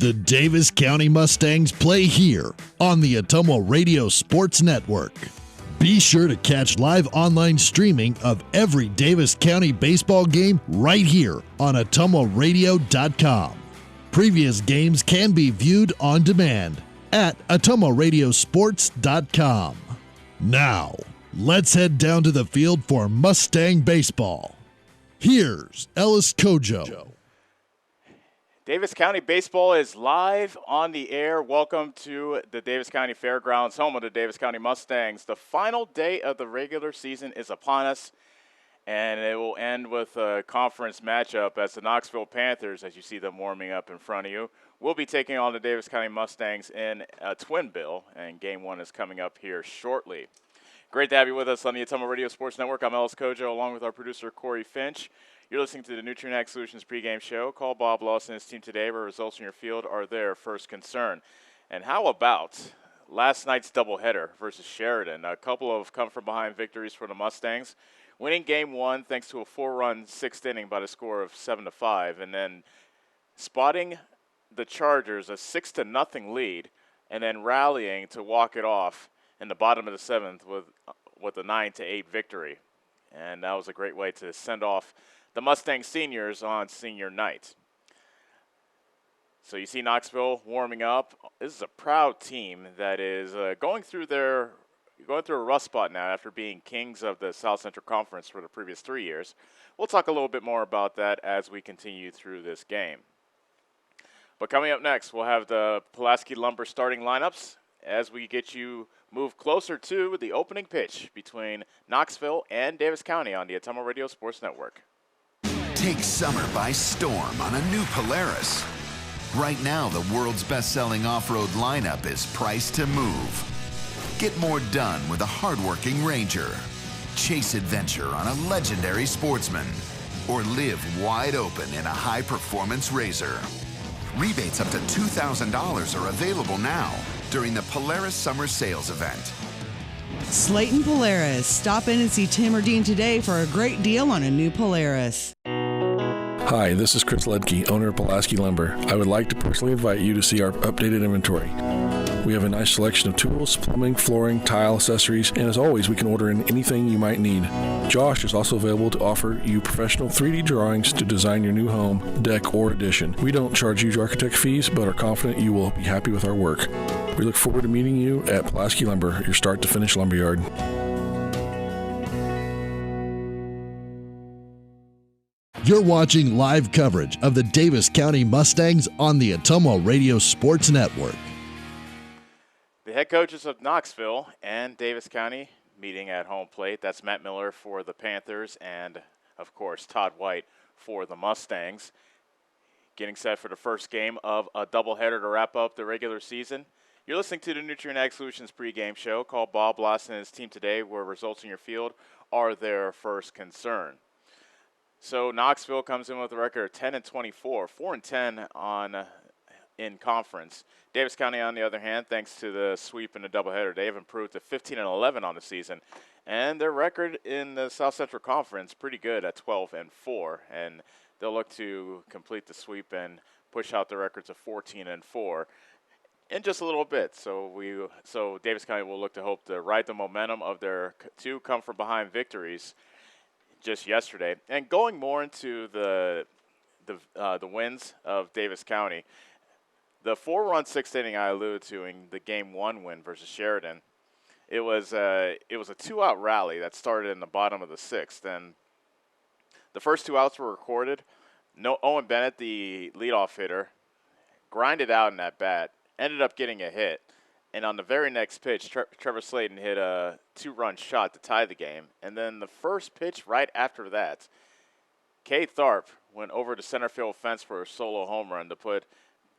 The Davis County Mustangs play here on the Ottumwa Radio Sports Network. Be sure to catch live online streaming of every Davis County baseball game right here on ottumwaradio.com. Previous games can be viewed on demand at ottumwaradiosports.com. Now, let's head down to the field for Mustang baseball. Here's Ellis Kojo. Davis County baseball is live on the air. Welcome to the Davis County Fairgrounds, home of the Davis County Mustangs. The final day of the regular season is upon us, and it will end with a conference matchup as the Knoxville Panthers, as you see them warming up in front of you, will be taking on the Davis County Mustangs in a twin bill, and Game 1 is coming up here shortly. Great to have you with us on the Ottumwa Radio Sports Network. I'm Ellis Kojo, along with our producer, Corey Finch. You're listening to the Nutrient Ag Solutions pregame show. Call Bob Lawson and his team today where results in your field are their first concern. And how about last night's doubleheader versus Sheridan? A couple of come-from-behind victories for the Mustangs. Winning Game 1 thanks to a 4-run sixth inning by the score of 7-5, and then spotting the Chargers a 6-0 lead, and then rallying to walk it off in the bottom of the seventh with a 9-8 victory. And that was a great way to send off the Mustang seniors on senior night. So you see Knoxville warming up. This is a proud team that is going through a rough spot now after being kings of the South Central Conference for the previous 3 years. We'll talk a little bit more about that as we continue through this game. But coming up next, we'll have the Pulaski Lumber starting lineups as we get you moved closer to the opening pitch between Knoxville and Davis County on the Ottumwa Radio Sports Network. Take summer by storm on a new Polaris. Right now, the world's best-selling off-road lineup is priced to move. Get more done with a hardworking Ranger. Chase adventure on a legendary Sportsman. Or live wide open in a high-performance RZR. Rebates up to $2,000 are available now during the Polaris Summer Sales Event. Slayton Polaris. Stop in and see Tim or Dean today for a great deal on a new Polaris. Hi, this is Chris Ledke, owner of Pulaski Lumber. I would like to personally invite you to see our updated inventory. We have a nice selection of tools, plumbing, flooring, tile, accessories, and as always, we can order in anything you might need. Josh is also available to offer you professional 3D drawings to design your new home, deck, or addition. We don't charge huge architect fees, but are confident you will be happy with our work. We look forward to meeting you at Pulaski Lumber, your start-to-finish lumberyard. You're watching live coverage of the Davis County Mustangs on the Ottumwa Radio Sports Network. The head coaches of Knoxville and Davis County meeting at home plate. That's Matt Miller for the Panthers and, of course, Todd White for the Mustangs. Getting set for the first game of a doubleheader to wrap up the regular season. You're listening to the Nutrient Ag Solutions pregame show. Call Bob Lawson and his team today where results in your field are their first concern. So Knoxville comes in with a record of 10-24, 4-10 in conference. Davis County, on the other hand, thanks to the sweep and the doubleheader, they have improved to 15-11 on the season, and their record in the South Central Conference pretty good at 12-4, and they'll look to complete the sweep and push out the records of 14-4 in just a little bit. So Davis County will look to hope to ride the momentum of their two come-from-behind victories just yesterday. And going more into the wins of Davis County, the 4-run sixth inning I alluded to in the Game 1 win versus Sheridan, it was a 2-out rally that started in the bottom of the sixth. And the first 2 outs were recorded. Owen Bennett, the leadoff hitter, grinded out in that bat, ended up getting a hit. And on the very next pitch, Trevor Slayton hit a 2-run shot to tie the game. And then the first pitch right after that, Kate Tharp went over to center field fence for a solo home run to put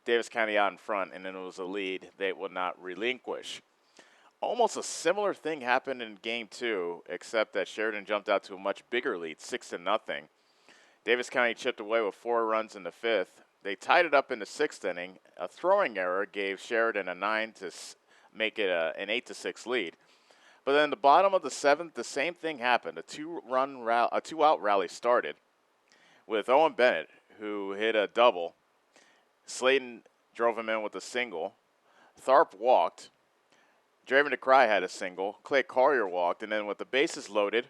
Davis County out in front, and then it was a lead they would not relinquish. Almost a similar thing happened in Game 2, except that Sheridan jumped out to a much bigger lead, 6-0. Davis County chipped away with 4 runs in the fifth. They tied it up in the sixth inning. A throwing error gave Sheridan a 9 to make it an 8-6 lead. But then in the bottom of the seventh, the same thing happened. A 2-out rally started with Owen Bennett, who hit a double. Slayton drove him in with a single. Tharp walked. Draven DeCry had a single. Clay Collier walked, and then with the bases loaded,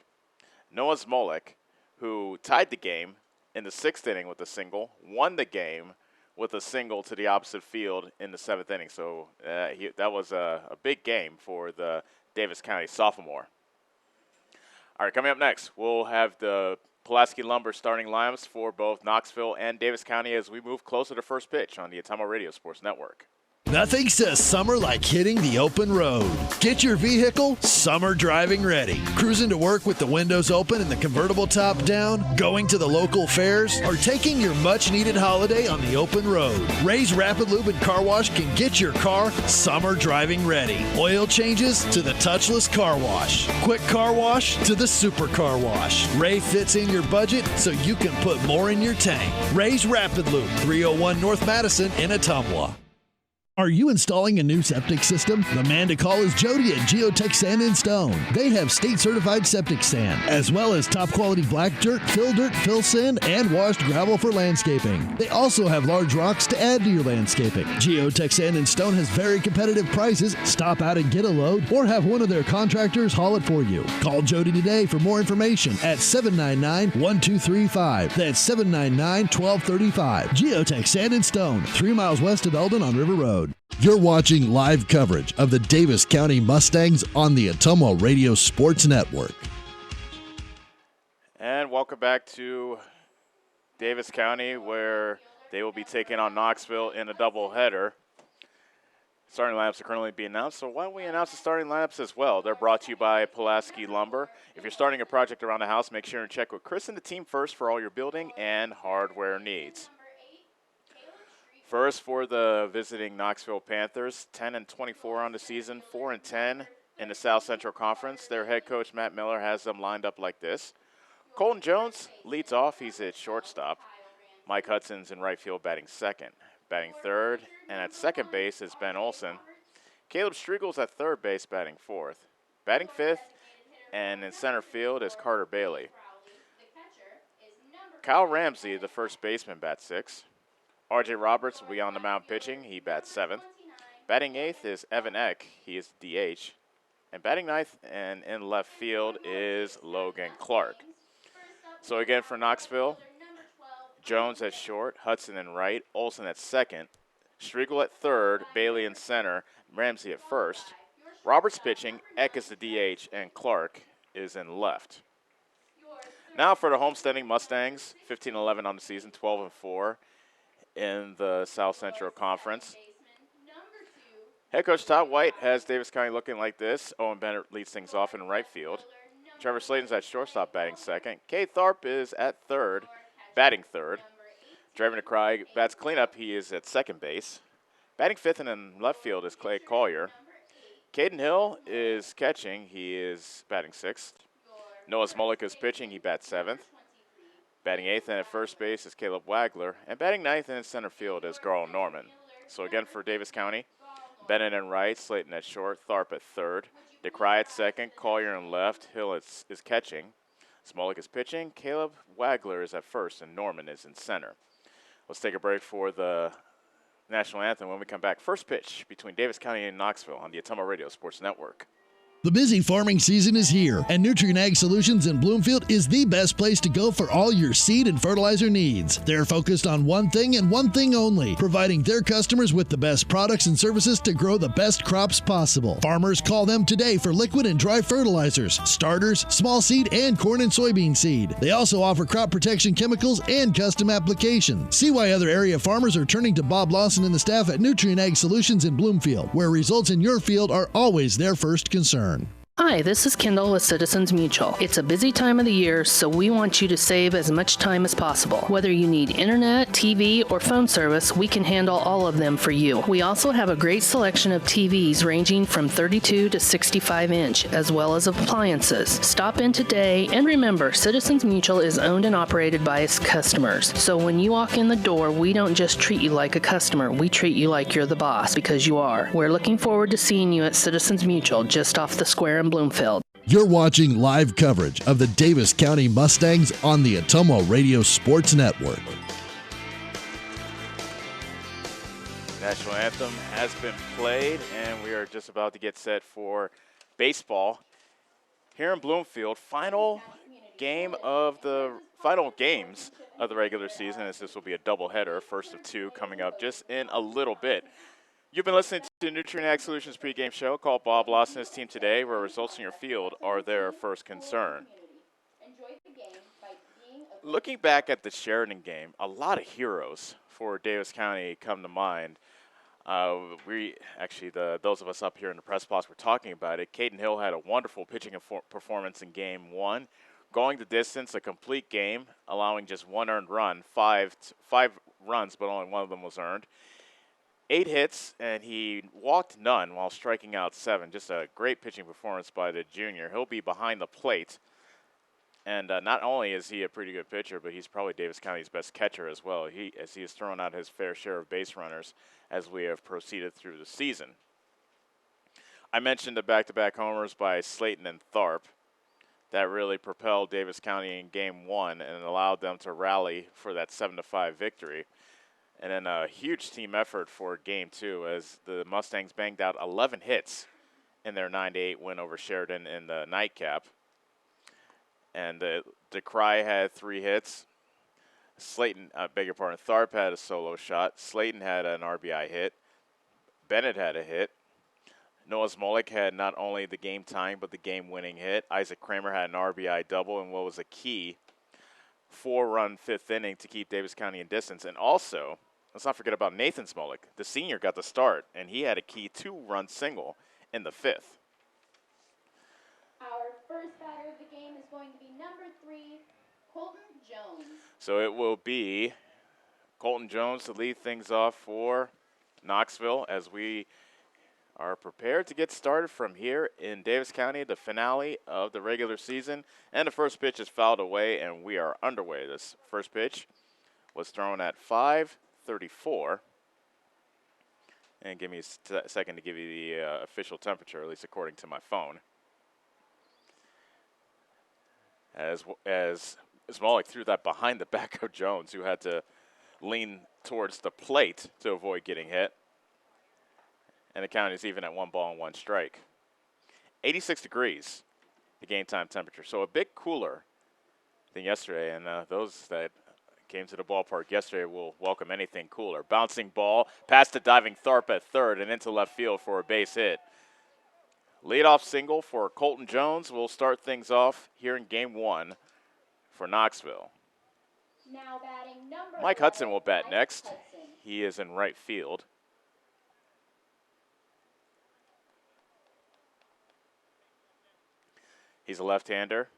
Noah Smolik, who tied the game in the 6th inning with a single, won the game with a single to the opposite field in the 7th inning. So that was a big game for the Davis County sophomore. All right, coming up next, we'll have the Pulaski Lumber starting lineups for both Knoxville and Davis County as we move closer to first pitch on the Atomo Radio Sports Network. Nothing says summer like hitting the open road. Get your vehicle summer driving ready. Cruising to work with the windows open and the convertible top down, going to the local fairs, or taking your much-needed holiday on the open road. Ray's Rapid Lube and Car Wash can get your car summer driving ready. Oil changes to the touchless car wash. Quick car wash to the super car wash. Ray fits in your budget so you can put more in your tank. Ray's Rapid Lube, 301 North Madison in Ottumwa. Are you installing a new septic system? The man to call is Jody at Geotech Sand and Stone. They have state-certified septic sand, as well as top-quality black dirt, fill sand, and washed gravel for landscaping. They also have large rocks to add to your landscaping. Geotech Sand and Stone has very competitive prices. Stop out and get a load, or have one of their contractors haul it for you. Call Jody today for more information at 799-1235. That's 799-1235. Geotech Sand and Stone, 3 miles west of Eldon on River Road. You're watching live coverage of the Davis County Mustangs on the Atomo Radio Sports Network. And welcome back to Davis County, where they will be taking on Knoxville in a doubleheader. Starting lineups are currently being announced, so why don't we announce the starting lineups as well? They're brought to you by Pulaski Lumber. If you're starting a project around the house, make sure and check with Chris and the team first for all your building and hardware needs. First, for the visiting Knoxville Panthers, 10-24 on the season, 4-10 in the South Central Conference. Their head coach, Matt Miller, has them lined up like this. Colton Jones leads off. He's at shortstop. Mike Hudson's in right field batting second. Batting third, and at second base is Ben Olson. Caleb Striegel's at third base batting fourth. Batting fifth, and in center field is Carter Bailey. Kyle Ramsey, the first baseman, bats sixth. R.J. Roberts will be on the mound pitching. He bats seventh. Batting eighth is Evan Eck. He is DH. And batting ninth and in left field is Logan Clark. So again for Knoxville, Jones at short, Hudson in right, Olson at second, Striegel at third, Bailey in center, Ramsey at first. Roberts pitching, Eck is the DH, and Clark is in left. Now for the homesteading Mustangs, 15-11 on the season, 12-4. In the South Central Conference. Head coach Todd White has Davis County looking like this. Owen Bennett leads things off in right field. Trevor Slayton's at shortstop batting second. Kate Tharp is at third, batting third. Draven DeCry bats cleanup. He is at second base. Batting fifth and in left field is Clay Collier. Caden Hill is catching. He is batting sixth. Noah Smolik is pitching. He bats seventh. Batting eighth and at first base is Caleb Wagler. And batting ninth and in center field is Carl Norman. So again for Davis County, Bennett in right, Slayton at short, Tharp at third, DeCry at second, Collier in left, Hill is catching. Smolik is pitching, Caleb Wagler is at first, and Norman is in center. Let's take a break for the national anthem. When we come back, first pitch between Davis County and Knoxville on the Atomo Radio Sports Network. The busy farming season is here, and Nutrient Ag Solutions in Bloomfield is the best place to go for all your seed and fertilizer needs. They're focused on one thing and one thing only, providing their customers with the best products and services to grow the best crops possible. Farmers call them today for liquid and dry fertilizers, starters, small seed, and corn and soybean seed. They also offer crop protection chemicals and custom applications. See why other area farmers are turning to Bob Lawson and the staff at Nutrient Ag Solutions in Bloomfield, where results in your field are always their first concern. Hi, this is Kendall with Citizens Mutual. It's a busy time of the year, so we want you to save as much time as possible. Whether you need internet, TV, or phone service, we can handle all of them for you. We also have a great selection of TVs ranging from 32 to 65 inch, as well as appliances. Stop in today, and remember, Citizens Mutual is owned and operated by its customers. So when you walk in the door, we don't just treat you like a customer, we treat you like you're the boss, because you are. We're looking forward to seeing you at Citizens Mutual, just off the square in Bloomfield. You're watching live coverage of the Davis County Mustangs on the Atomo Radio Sports Network. National anthem has been played, and we are just about to get set for baseball here in Bloomfield. Final games of the regular season, as this will be a doubleheader, first of two coming up just in a little bit. You've been listening to Nutrient Ag Solutions pregame show. Call Bob Lawson and his team today, where results in your field are their first concern. Looking back at the Sheridan game, a lot of heroes for Davis County come to mind. Those of us up here in the press box were talking about it. Caden Hill had a wonderful pitching performance in game one, going the distance, a complete game, allowing just one earned run, five runs, but only one of them was earned. 8 hits, and he walked none while striking out 7. Just a great pitching performance by the junior. He'll be behind the plate. And not only is he a pretty good pitcher, but he's probably Davis County's best catcher as well, as he has thrown out his fair share of base runners as we have proceeded through the season. I mentioned the back-to-back homers by Slayton and Tharp. That really propelled Davis County in Game 1 and allowed them to rally for that 7-5 victory. And then a huge team effort for Game 2 as the Mustangs banged out 11 hits in their 9-8 win over Sheridan in the nightcap. And DeCry had 3 hits. Tharp had a solo shot. Slayton had an RBI hit. Bennett had a hit. Noah Smolik had not only the game tying but the game winning hit. Isaac Kramer had an RBI double and what was a key 4-run 5th inning to keep Davis County in distance. And also, let's not forget about Nathan Smolik. The senior got the start, and he had a key 2-run single in the 5th. Our first batter of the game is going to be number 3, Colton Jones. So it will be Colton Jones to lead things off for Knoxville as we are prepared to get started from here in Davis County, the finale of the regular season. And the first pitch is fouled away, and we are underway. This first pitch was thrown at 5:34. And give me a second to give you the official temperature, at least according to my phone. As Smolik threw that behind the back of Jones, who had to lean towards the plate to avoid getting hit. And the count is even at 1 ball and 1 strike. 86 degrees, the game time temperature. So a bit cooler than yesterday. And those that came to the ballpark yesterday will welcome anything cooler. Bouncing ball past the diving Tharp at third and into left field for a base hit. Leadoff single for Colton Jones will start things off here in Game 1 for Knoxville. Now batting number Mike Hudson will bat Mike next. Hudson. He is in right field. He's a left-hander.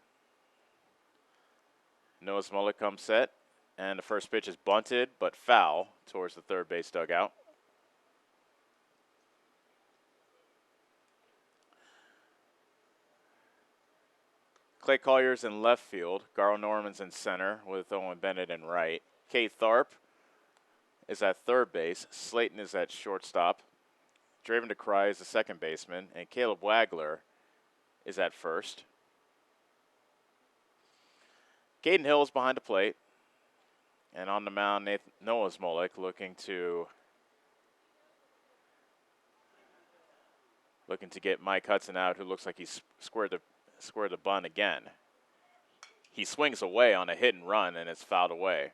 Noah Smolik comes set, and the first pitch is bunted but foul towards the third base dugout. Clay Collier's in left field. Garl Norman's in center with Owen Bennett in right. Kate Tharp is at third base. Slayton is at shortstop. Draven DeCry is the second baseman. And Caleb Wagler is at first. Caden Hill is behind the plate. And on the mound, Noah Smolik looking to get Mike Hudson out, who looks like he's squared the bunt again. He swings away on a hit and run, and it's fouled away.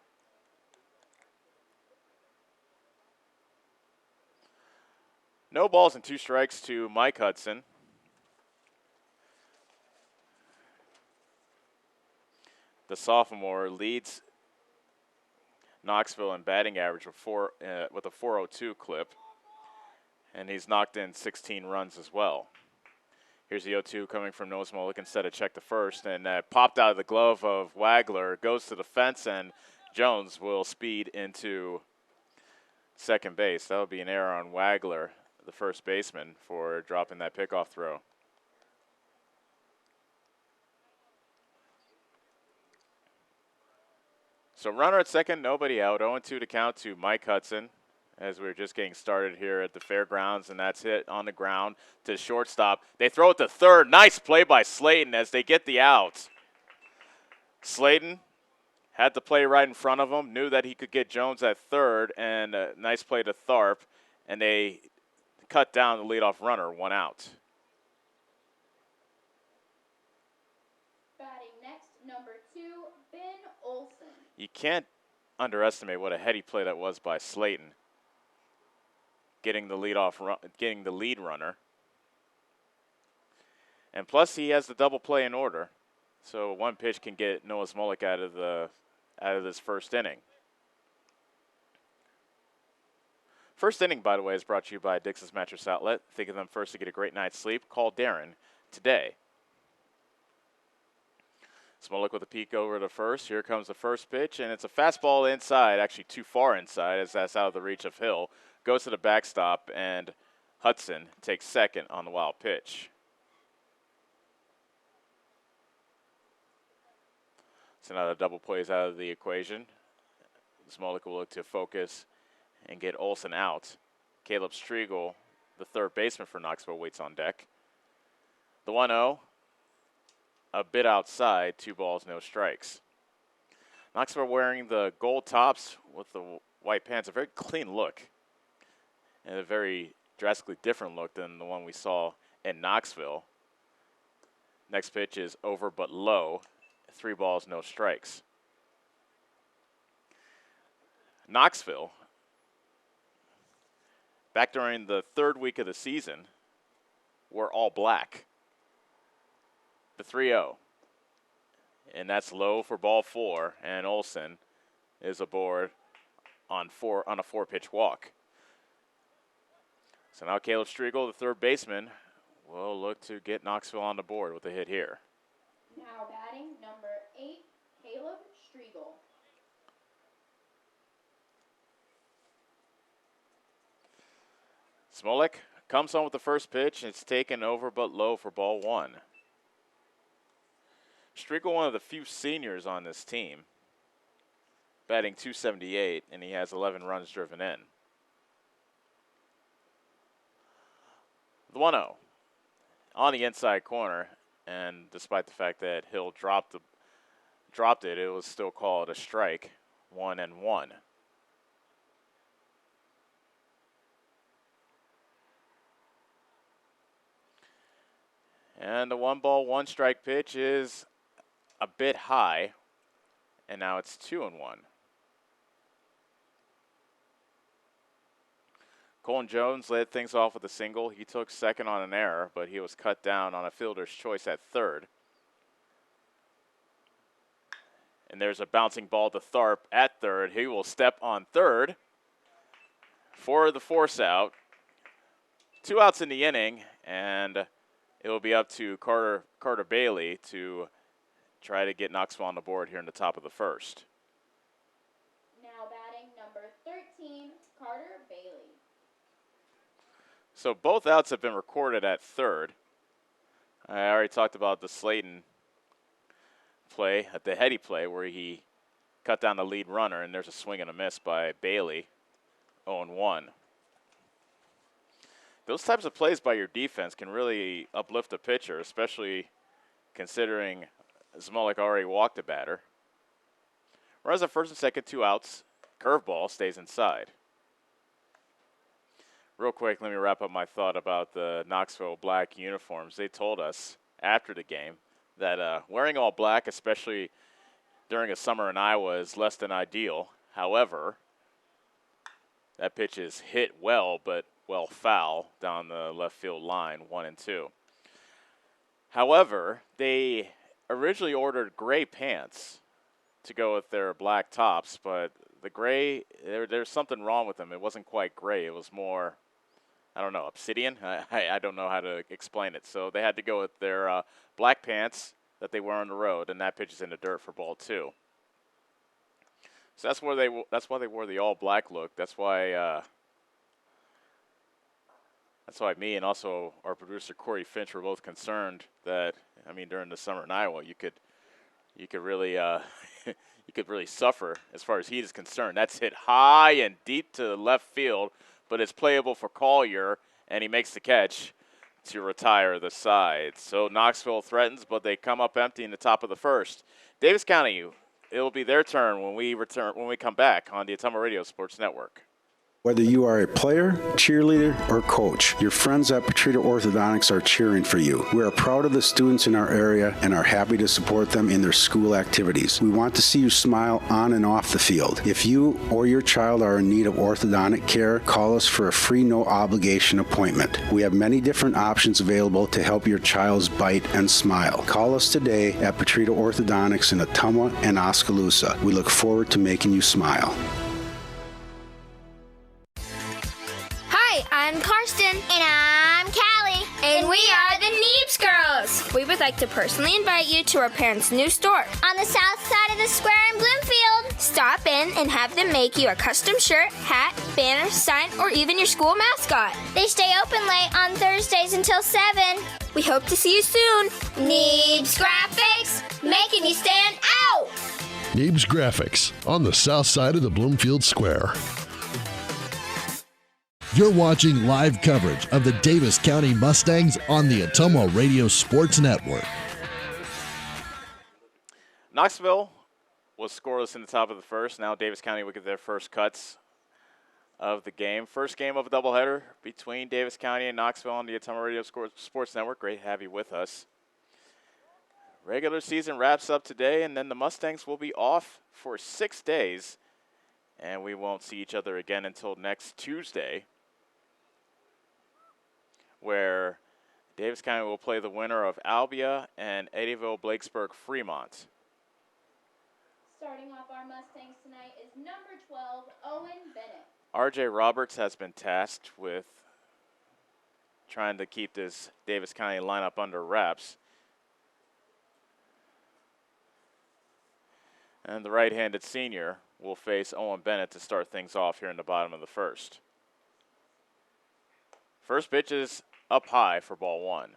No balls and 2 strikes to Mike Hudson. The sophomore leads Knoxville in batting average with a 402 clip, and he's knocked in 16 runs as well. Here's the 0-2 coming from Noah Smolik instead of check to first, and popped out of the glove of Wagler, goes to the fence, and Jones will speed into second base. That would be an error on Wagler, the first baseman, for dropping that pickoff throw. So runner at second, nobody out. 0-2 to count to Mike Hudson as we're just getting started here at the fairgrounds, and that's hit on the ground to shortstop. They throw it to third. Nice play by Slayton as they get the out. Slayton had the play right in front of him, knew that he could get Jones at third, and a nice play to Tharp. and they cut down the leadoff runner, 1 out. Batting next, number 2, Ben Olson. You can't underestimate what a heady play that was by Slayton, getting the lead runner. And plus, he has the double play in order, so one pitch can get Noah Smolik out of this first inning. First inning, by the way, is brought to you by Dix's Mattress Outlet. Think of them first to get a great night's sleep. Call Darren today. Smolik with a peek over to first. Here comes the first pitch, and it's a fastball inside, actually too far inside, as that's out of the reach of Hill. Goes to the backstop, and Hudson takes second on the wild pitch. So now the double plays out of the equation. Smolik will look to focus and get Olson out. Caleb Striegel, the third baseman for Knoxville, waits on deck. The 1-0, a bit outside, 2 balls, no strikes. Knoxville wearing the gold tops with the white pants, a very clean look, and a very drastically different look than the one we saw in Knoxville. Next pitch is over but low, 3 balls, no strikes. Knoxville, back during the third week of the season, were all black. The 3-0. And that's low for ball 4, and Olson is aboard on a 4-pitch walk. So now Caleb Striegel, the third baseman, will look to get Knoxville on the board with a hit here. Now batting, number 8, Caleb Striegel. Smolik comes on with the first pitch, and it's taken over but low for ball 1. Striegel, one of the few seniors on this team, batting .278, and he has 11 runs driven in. The 1-0 on the inside corner, and despite the fact that Hill dropped it, it was still called a strike, 1-1. And the 1-ball, 1-strike pitch is a bit high, and now it's 2-1. Colin Jones led things off with a single. He took second on an error, but he was cut down on a fielder's choice at third. And there's a bouncing ball to Tharp at third. He will step on third for the force out. 2 outs in the inning, and it will be up to Carter Bailey to try to get Knoxville on the board here in the top of the first. Now batting, number 13, Carter Bailey. So both outs have been recorded at third. I already talked about the Slayton play, at the heady play, where he cut down the lead runner, and there's a swing and a miss by Bailey, 0-1. Those types of plays by your defense can really uplift a pitcher, especially considering Smolik already walked a batter. Runners at first and second, 2 outs. Curveball stays inside. Real quick, let me wrap up my thought about the Knoxville black uniforms. They told us after the game that wearing all black, especially during a summer in Iowa, is less than ideal. However, that pitch is hit well, but well foul down the left field line, 1-2. However, they originally ordered gray pants to go with their black tops, but the gray, there's something wrong with them. It wasn't quite gray. It was more, I don't know, obsidian? I don't know how to explain it. So they had to go with their black pants that they wear on the road, and that pitch is in the dirt for ball 2. So that's why they wore the all black look. That's why me and also our producer Corey Finch were both concerned that, I mean, during the summer in Iowa, you could really you could really suffer as far as heat is concerned. That's hit high and deep to left field, but it's playable for Collier, and he makes the catch to retire the side. So Knoxville threatens, but they come up empty in the top of the first. Davis County, it'll be their turn when we come back on the Ottumwa Radio Sports Network. Whether you are a player, cheerleader, or coach, your friends at Petrita Orthodontics are cheering for you. We are proud of the students in our area and are happy to support them in their school activities. We want to see you smile on and off the field. If you or your child are in need of orthodontic care, call us for a free no-obligation appointment. We have many different options available to help your child's bite and smile. Call us today at Petrita Orthodontics in Ottumwa and Oskaloosa. We look forward to making you smile. Hi, I'm Karsten. And I'm Callie. And we are the Neebs Girls. We would like to personally invite you to our parents' new store On the south side of the square in Bloomfield. Stop in and have them make you a custom shirt, hat, banner, sign, or even your school mascot. They stay open late on Thursdays until 7. We hope to see you soon. Neebs Graphics, making you stand out. Neebs Graphics on the south side of the Bloomfield Square. You're watching live coverage of the Davis County Mustangs on the Ottumwa Radio Sports Network. Knoxville was scoreless in the top of the first. Now Davis County will get their first cuts of the game. First game of a doubleheader between Davis County and Knoxville on the Ottumwa Radio Sports Network. Great to have you with us. Regular season wraps up today, and then the Mustangs will be off for 6 days, and we won't see each other again until next Tuesday, where Davis County will play the winner of Albia and Eddyville-Blakesburg Fremont. Starting off our Mustangs tonight is number 12, Owen Bennett. R.J. Roberts has been tasked with trying to keep this Davis County lineup under wraps. And the right-handed senior will face Owen Bennett to start things off here in the bottom of the first. First pitch is up high for ball one.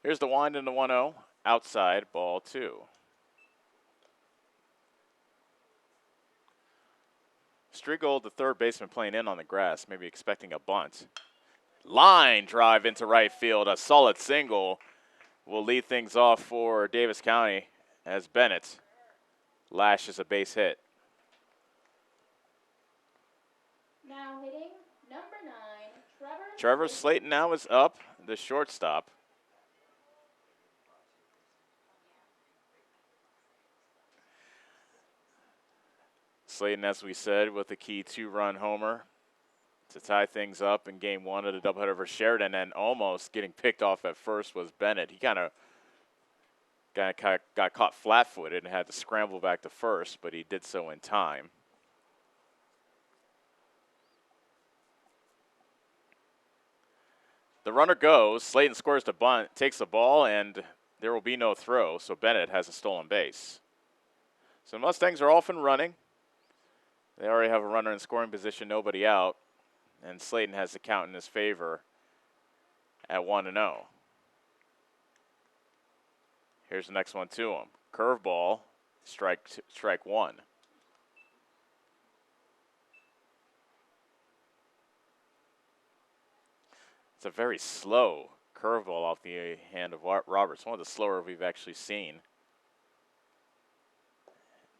Here's the wind in the 1-0, outside ball two. Striegel, the third baseman, playing in on the grass, maybe expecting a bunt. Line drive into right field, a solid single will lead things off for Davis County as Bennett lashes a base hit. Now hitting number 9, Trevor Slayton now is up, the shortstop. Slayton, as we said, with a key 2-run homer to tie things up in game 1 of the doubleheader for Sheridan, and almost getting picked off at first was Bennett. He kind of got caught flat-footed and had to scramble back to first, but he did so in time. The runner goes, Slayton scores the bunt, takes the ball, and there will be no throw, so Bennett has a stolen base. So the Mustangs are off and running. They already have a runner in scoring position, nobody out, and Slayton has the count in his favor at 1-0. Here's the next one to him. Curveball, strike one. It's a very slow curveball off the hand of Roberts, one of the slower we've actually seen.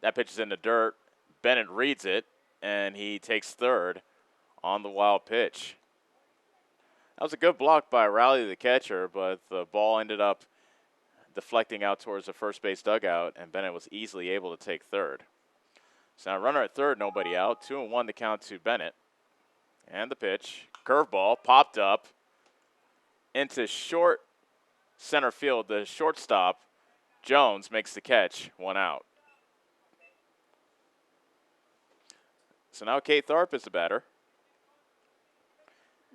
That pitch is in the dirt. Bennett reads it, and he takes third on the wild pitch. That was a good block by Rowley, the catcher, but the ball ended up deflecting out towards the first base dugout, and Bennett was easily able to take third. So now runner at third, nobody out. 2-1 to count to Bennett. And the pitch, curveball, popped up into short center field. The shortstop, Jones, makes the catch, 1 out. So now Kate Tharp is the batter.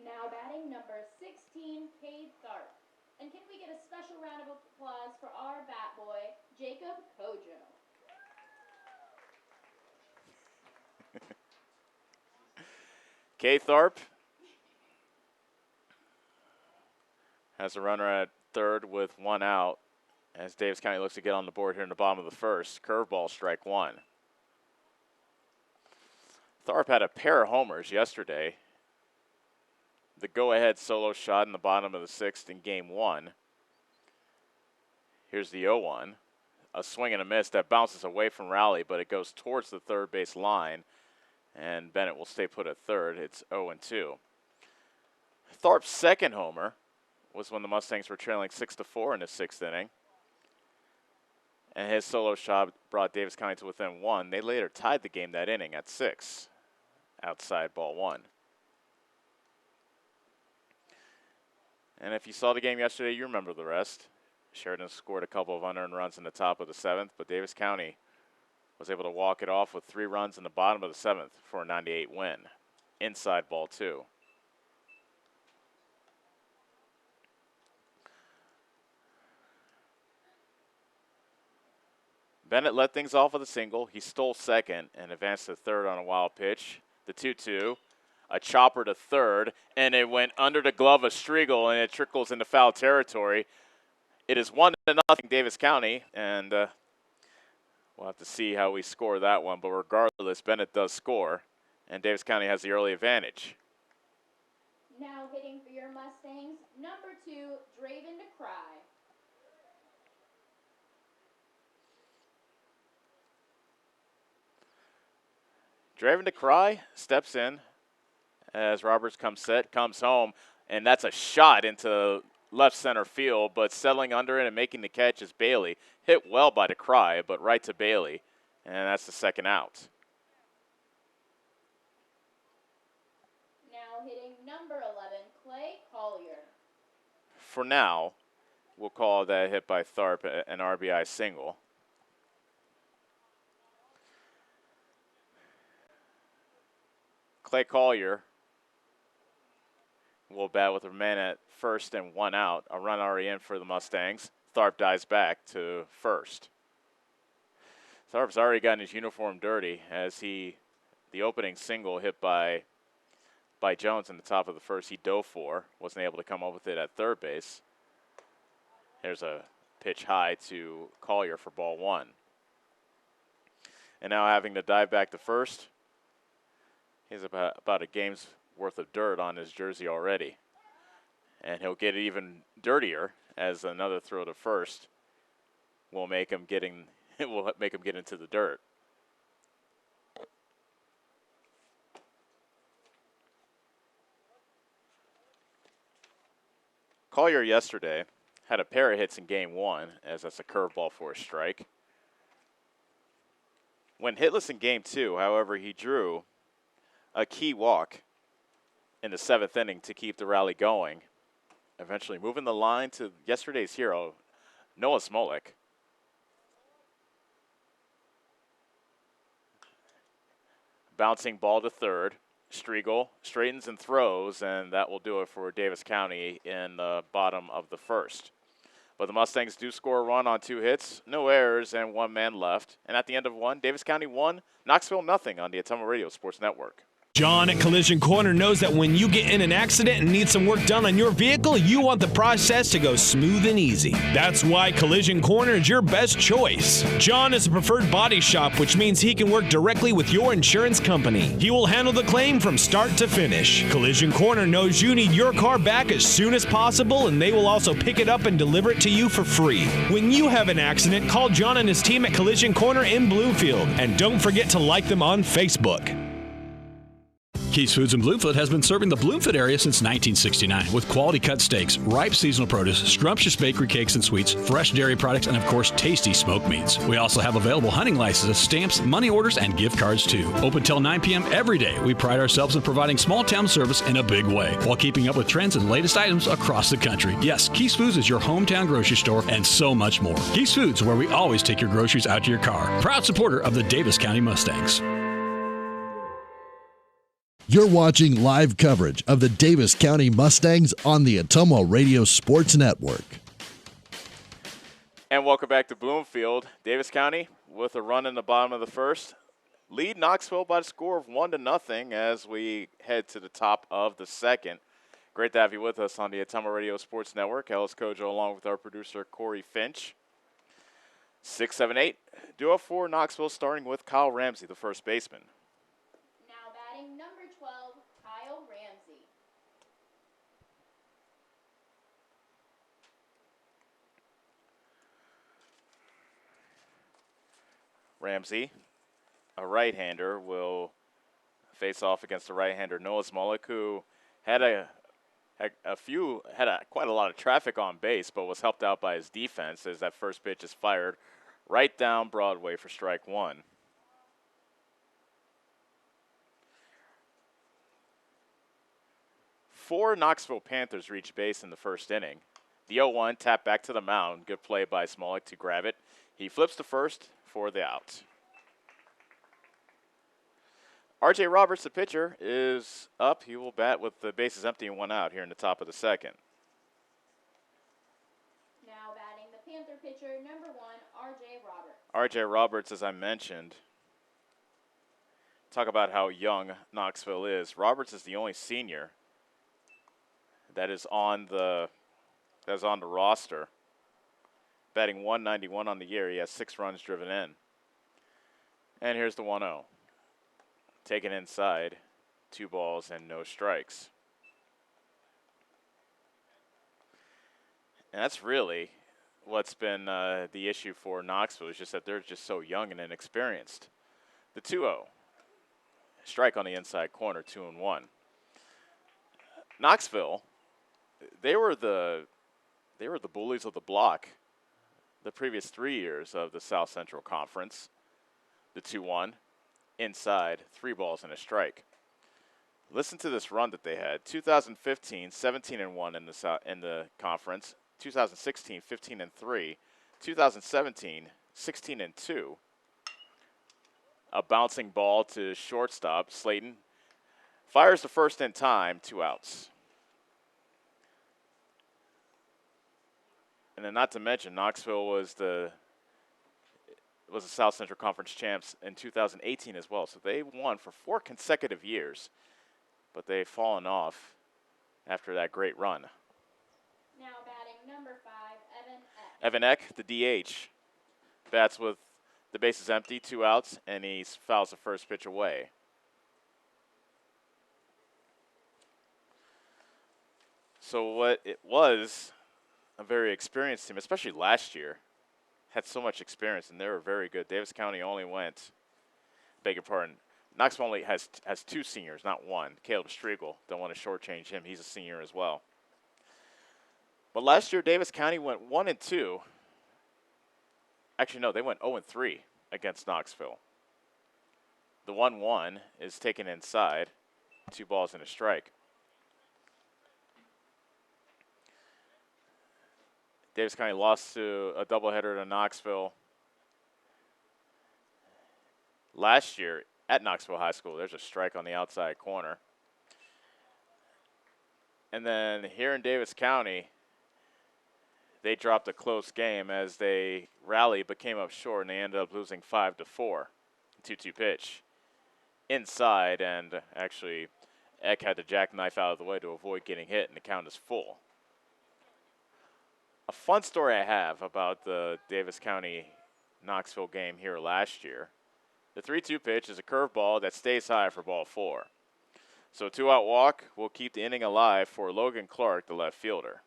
Now batting number 16, Cade Tharp. And can we get a special round of applause for our bat boy, Jacob Kojo? Kate Tharp has a runner at third with 1 out as Davis County looks to get on the board here in the bottom of the first. Curveball, strike one. Tharp had a pair of homers yesterday. The go-ahead solo shot in the bottom of the 6th in game 1. Here's the 0-1. a swing and a miss that bounces away from Rowley, but it goes towards the third base line, and Bennett will stay put at third. It's 0-2. Tharp's second homer was when the Mustangs were trailing 6-4 in the sixth inning. And his solo shot brought Davis County to within 1. They later tied the game that inning at 6, outside ball 1. And if you saw the game yesterday, you remember the rest. Sheridan scored a couple of unearned runs in the top of the 7th, but Davis County was able to walk it off with 3 runs in the bottom of the 7th for a 98 win, inside ball 2. Bennett led things off with a single. He stole second and advanced to third on a wild pitch. The 2-2, a chopper to third, and it went under the glove of Striegel, and it trickles into foul territory. It is 1-0 Davis County, and we'll have to see how we score that one. But regardless, Bennett does score, and Davis County has the early advantage. Now hitting for your Mustangs, number 2, Draven to Cry. Draven to Cry steps in as Roberts comes home, and that's a shot into left center field, but settling under it and making the catch is Bailey. Hit well by DeCry, but right to Bailey, and that's the second out. Now hitting number 11, Clay Collier. For now, we'll call that hit by Tharp an RBI single. Clay Collier will bat with a man at first and 1 out. A run already in for the Mustangs. Tharp dives back to first. Tharp's already gotten his uniform dirty as the opening single hit by Jones in the top of the first, he dove for. Wasn't able to come up with it at third base. There's a pitch high to Collier for ball 1. And now having to dive back to first. He's about a game's worth of dirt on his jersey already. And he'll get it even dirtier as another throw to first will make him get into the dirt. Collier yesterday had a pair of hits in game 1, as that's a curveball for a strike. When hitless in game 2, however, he drew a key walk in the 7th inning to keep the rally going, eventually moving the line to yesterday's hero, Noah Smolik. Bouncing ball to third. Striegel straightens and throws, and that will do it for Davis County in the bottom of the first. But the Mustangs do score a run on 2 hits, no errors, and 1 man left. And at the end of 1, Davis County 1, Knoxville nothing on the Ottumwa Radio Sports Network. John at Collision Corner knows that when you get in an accident and need some work done on your vehicle, you want the process to go smooth and easy. That's why Collision Corner is your best choice. John is a preferred body shop, which means he can work directly with your insurance company. He will handle the claim from start to finish. Collision Corner knows you need your car back as soon as possible, and they will also pick it up and deliver it to you for free. When you have an accident, call John and his team at Collision Corner in Bloomfield, and don't forget to like them on Facebook. Keys Foods in Bloomfield has been serving the Bloomfield area since 1969 with quality cut steaks, ripe seasonal produce, scrumptious bakery cakes and sweets, fresh dairy products, and of course, tasty smoked meats. We also have available hunting licenses, stamps, money orders, and gift cards too. Open till 9 p.m. every day. We pride ourselves in providing small town service in a big way while keeping up with trends and latest items across the country. Yes, Keys Foods is your hometown grocery store and so much more. Keys Foods, where we always take your groceries out to your car. Proud supporter of the Davis County Mustangs. You're watching live coverage of the Davis County Mustangs on the Ottumwa Radio Sports Network. And welcome back to Bloomfield. Davis County with a run in the bottom of the first. Lead Knoxville by the score of 1-0 as we head to the top of the second. Great to have you with us on the Ottumwa Radio Sports Network. Ellis Kojo along with our producer Corey Finch. 6, 7, 8. Duo for Knoxville starting with Kyle Ramsey, the first baseman. Now batting number 12, Kyle Ramsey. Ramsey, a right-hander, will face off against the right-hander Noah Smolik, who had quite a lot of traffic on base, but was helped out by his defense as that first pitch is fired right down Broadway for strike one. Four Knoxville Panthers reached base in the first inning. The 0-1 tap back to the mound. Good play by Smolik to grab it. He flips to first for the out. R.J. Roberts, the pitcher, is up. He will bat with the bases empty and one out here in the top of the second. Now batting the Panther pitcher, number 1, R.J. Roberts. R.J. Roberts, as I mentioned, talk about how young Knoxville is. Roberts is the only senior that is on the roster. Batting 191 on the year. He has 6 runs driven in. And here's the 1-0. Taken inside, 2 balls and no strikes. And that's really what's been the issue for Knoxville, is just that they're just so young and inexperienced. The 2-0. Strike on the inside corner, 2-1. Knoxville, they were the bullies of the block the previous 3 years of the South Central Conference. The 2-1. Inside, 3 balls and a strike. Listen to this run that they had. 2015, 17-1 in the conference. 2016, 15-3. 2017, 16-2. A bouncing ball to shortstop. Slayton fires the first in time, 2 outs. And then not to mention, Knoxville was the South Central Conference champs in 2018 as well. So they won for 4 consecutive years, but they've fallen off after that great run. Now batting number 5, Evan Eck. Evan Eck, the DH, bats with the bases empty, 2 outs, and he fouls the first pitch away. So what it was, a very experienced team, especially last year, had so much experience, and they were very good. Davis County only went, beg your pardon, Knoxville only has 2 seniors, not 1. Caleb Striegel, don't want to shortchange him. He's a senior as well. But last year, Davis County went 1-2. Actually, no, they went 0-3 against Knoxville. The 1-1 is taken inside, 2 balls and a strike. Davis County lost to a doubleheader to Knoxville last year at Knoxville High School. There's a strike on the outside corner. And then here in Davis County, they dropped a close game as they rallied but came up short, and they ended up losing 5-4. 2-2 pitch inside, and actually Eck had to jackknife out of the way to avoid getting hit, and the count is full. A fun story I have about the Davis County-Knoxville game here last year. The 3-2 pitch is a curveball that stays high for ball 4. So a 2-out walk will keep the inning alive for Logan Clark, the left fielder.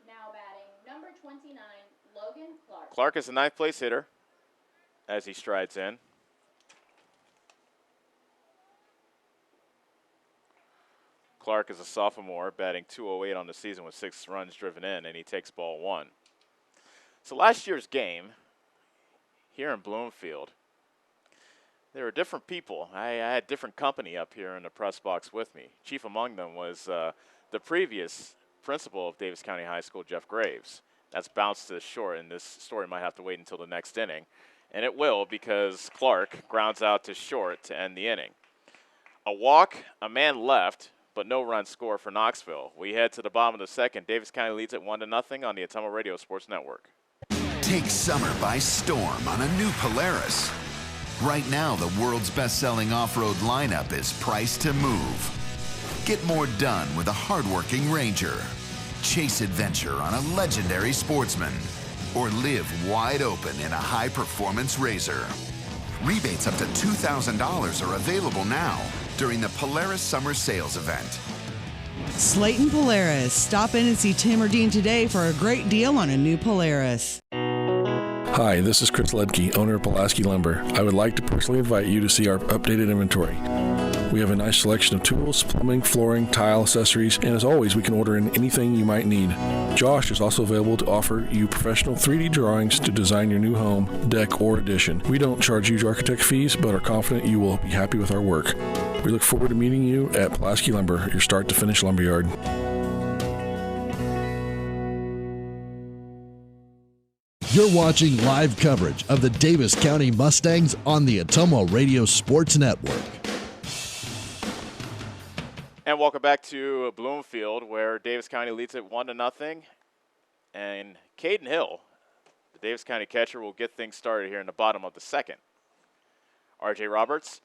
Now batting number 29, Logan Clark. Clark is the 9th place hitter as he strides in. Clark is a sophomore, batting .208 on the season with 6 runs driven in, and he takes ball 1. So last year's game here in Bloomfield, there were different people. I had different company up here in the press box with me. Chief among them was the previous principal of Davis County High School, Jeff Graves. That's bounced to short, and this story might have to wait until the next inning. And it will, because Clark grounds out to short to end the inning. A walk, a man left, but no run score for Knoxville. We head to the bottom of the second. Davis County leads at 1-0 on the Atomo Radio Sports Network. Take summer by storm on a new Polaris. Right now, the world's best-selling off-road lineup is priced to move. Get more done with a hardworking Ranger. Chase adventure on a legendary Sportsman. Or live wide open in a high-performance RZR. Rebates up to $2,000 are available now during the Polaris Summer Sales Event. Slayton Polaris. Stop in and see Tim or Dean today for a great deal on a new Polaris. Hi, this is Chris Ledke, owner of Pulaski Lumber. I would like to personally invite you to see our updated inventory. We have a nice selection of tools, plumbing, flooring, tile, accessories, and as always, we can order in anything you might need. Josh is also available to offer you professional 3D drawings to design your new home, deck, or addition. We don't charge huge architect fees, but are confident you will be happy with our work. We look forward to meeting you at Pulaski Lumber, your start-to-finish lumberyard. You're watching live coverage of the Davis County Mustangs on the Ottumwa Radio Sports Network. And welcome back to Bloomfield, where Davis County leads it 1-0. And Caden Hill, the Davis County catcher, will get things started here in the bottom of the second. R.J. Roberts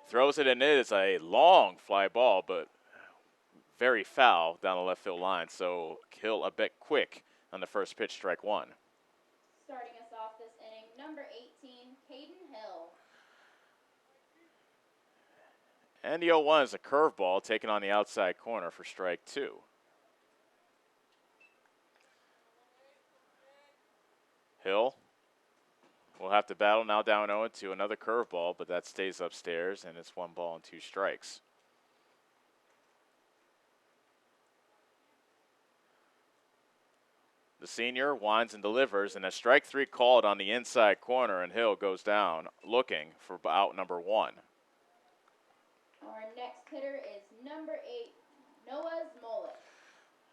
throws it, and it is a long fly ball, but very foul down the left field line. So Hill a bit quick on the first pitch, strike one. Starting us off this inning, number 18, Caden Hill. And the 0-1 is a curveball taken on the outside corner for strike two. Hill will have to battle now down 0-2, another curveball, but that stays upstairs, and it's 1 ball and 2 strikes. The senior winds and delivers, and a strike three called on the inside corner, and Hill goes down looking for out number 1. Our next hitter is number 8, Noah Zmolik.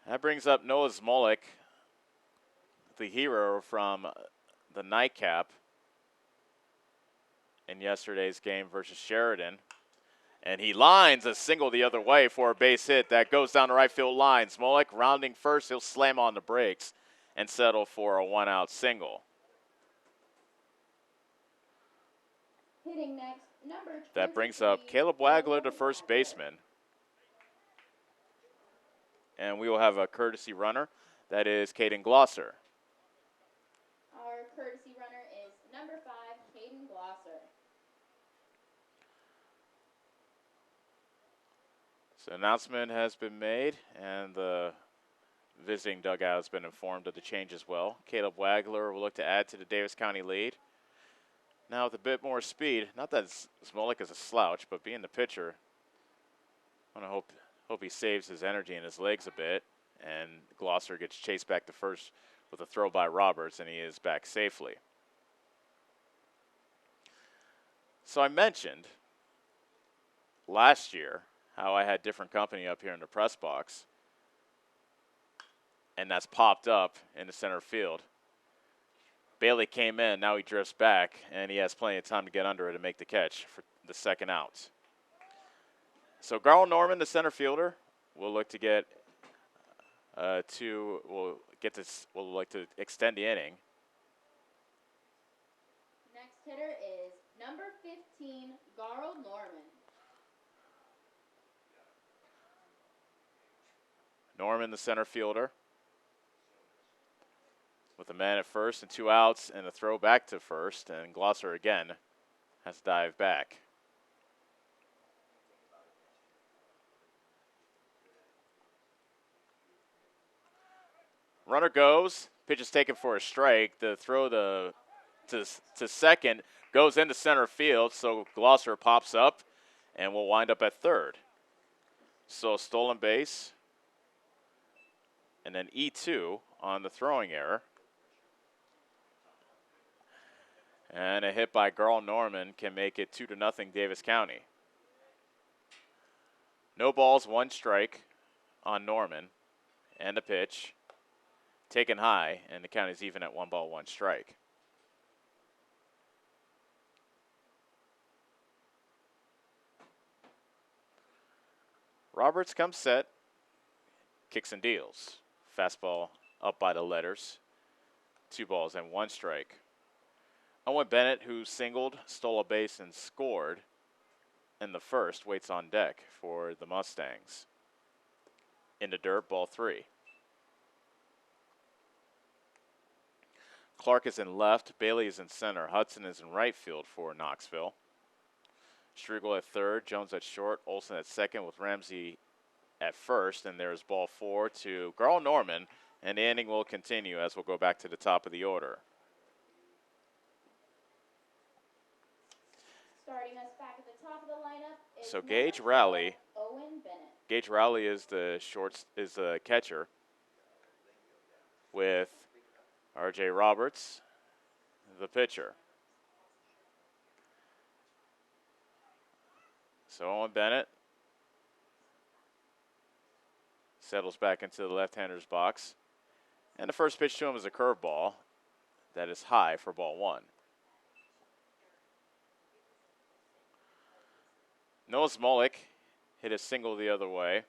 That brings up Noah Zmolik, the hero from the nightcap in yesterday's game versus Sheridan. And he lines a single the other way for a base hit that goes down the right field line. Zmolik rounding first, he'll slam on the brakes and settle for a 1-out single. Hitting next, number 23. That brings up Caleb Wagler, the first baseman. And we will have a courtesy runner. That is Caden Glosser. Our courtesy runner is number 5, Caden Glosser. So announcement has been made, and the visiting dugout has been informed of the change as well. Caleb Wagler will look to add to the Davis County lead. Now with a bit more speed, not that Zmolik is a slouch, but being the pitcher, I want to hope he saves his energy and his legs a bit, and Glosser gets chased back to first with a throw by Roberts, and he is back safely. So I mentioned last year how I had different company up here in the press box, and that's popped up in the center field. Bailey came in, now he drifts back, and he has plenty of time to get under it and make the catch for the second out. So Garl Norman, the center fielder, will look to get will like to extend the inning. Next hitter is number 15, Garl Norman. Norman, the center fielder, with a man at first and 2 outs and a throw back to first, and Glosser again has to dive back. Runner goes, pitch is taken for a strike. The throw to second goes into center field, so Glosser pops up and will wind up at third. So stolen base, and then E2 on the throwing error. And a hit by Garl Norman can make it 2-0 Davis County. No balls, 1 strike on Norman, and a pitch taken high, and the count is even at 1 ball, 1 strike. Roberts comes set, kicks and deals. Fastball up by the letters. 2 balls and 1 strike. Owen Bennett, who singled, stole a base, and scored in the first, waits on deck for the Mustangs. In the dirt, ball 3. Clark is in left, Bailey is in center, Hudson is in right field for Knoxville. Striegel at third, Jones at short, Olsen at second, with Ramsey at first, and there's ball 4 to Carl Norman, and the inning will continue as we'll go back to the top of the order. Starting us back at the top of the lineup is So Gage Rowley. Owen Bennett. Gage Rowley is the catcher, with R.J. Roberts, the pitcher. So Owen Bennett settles back into the left-hander's box. And the first pitch to him is a curveball that is high for ball 1. Noah Smolik hit a single the other way.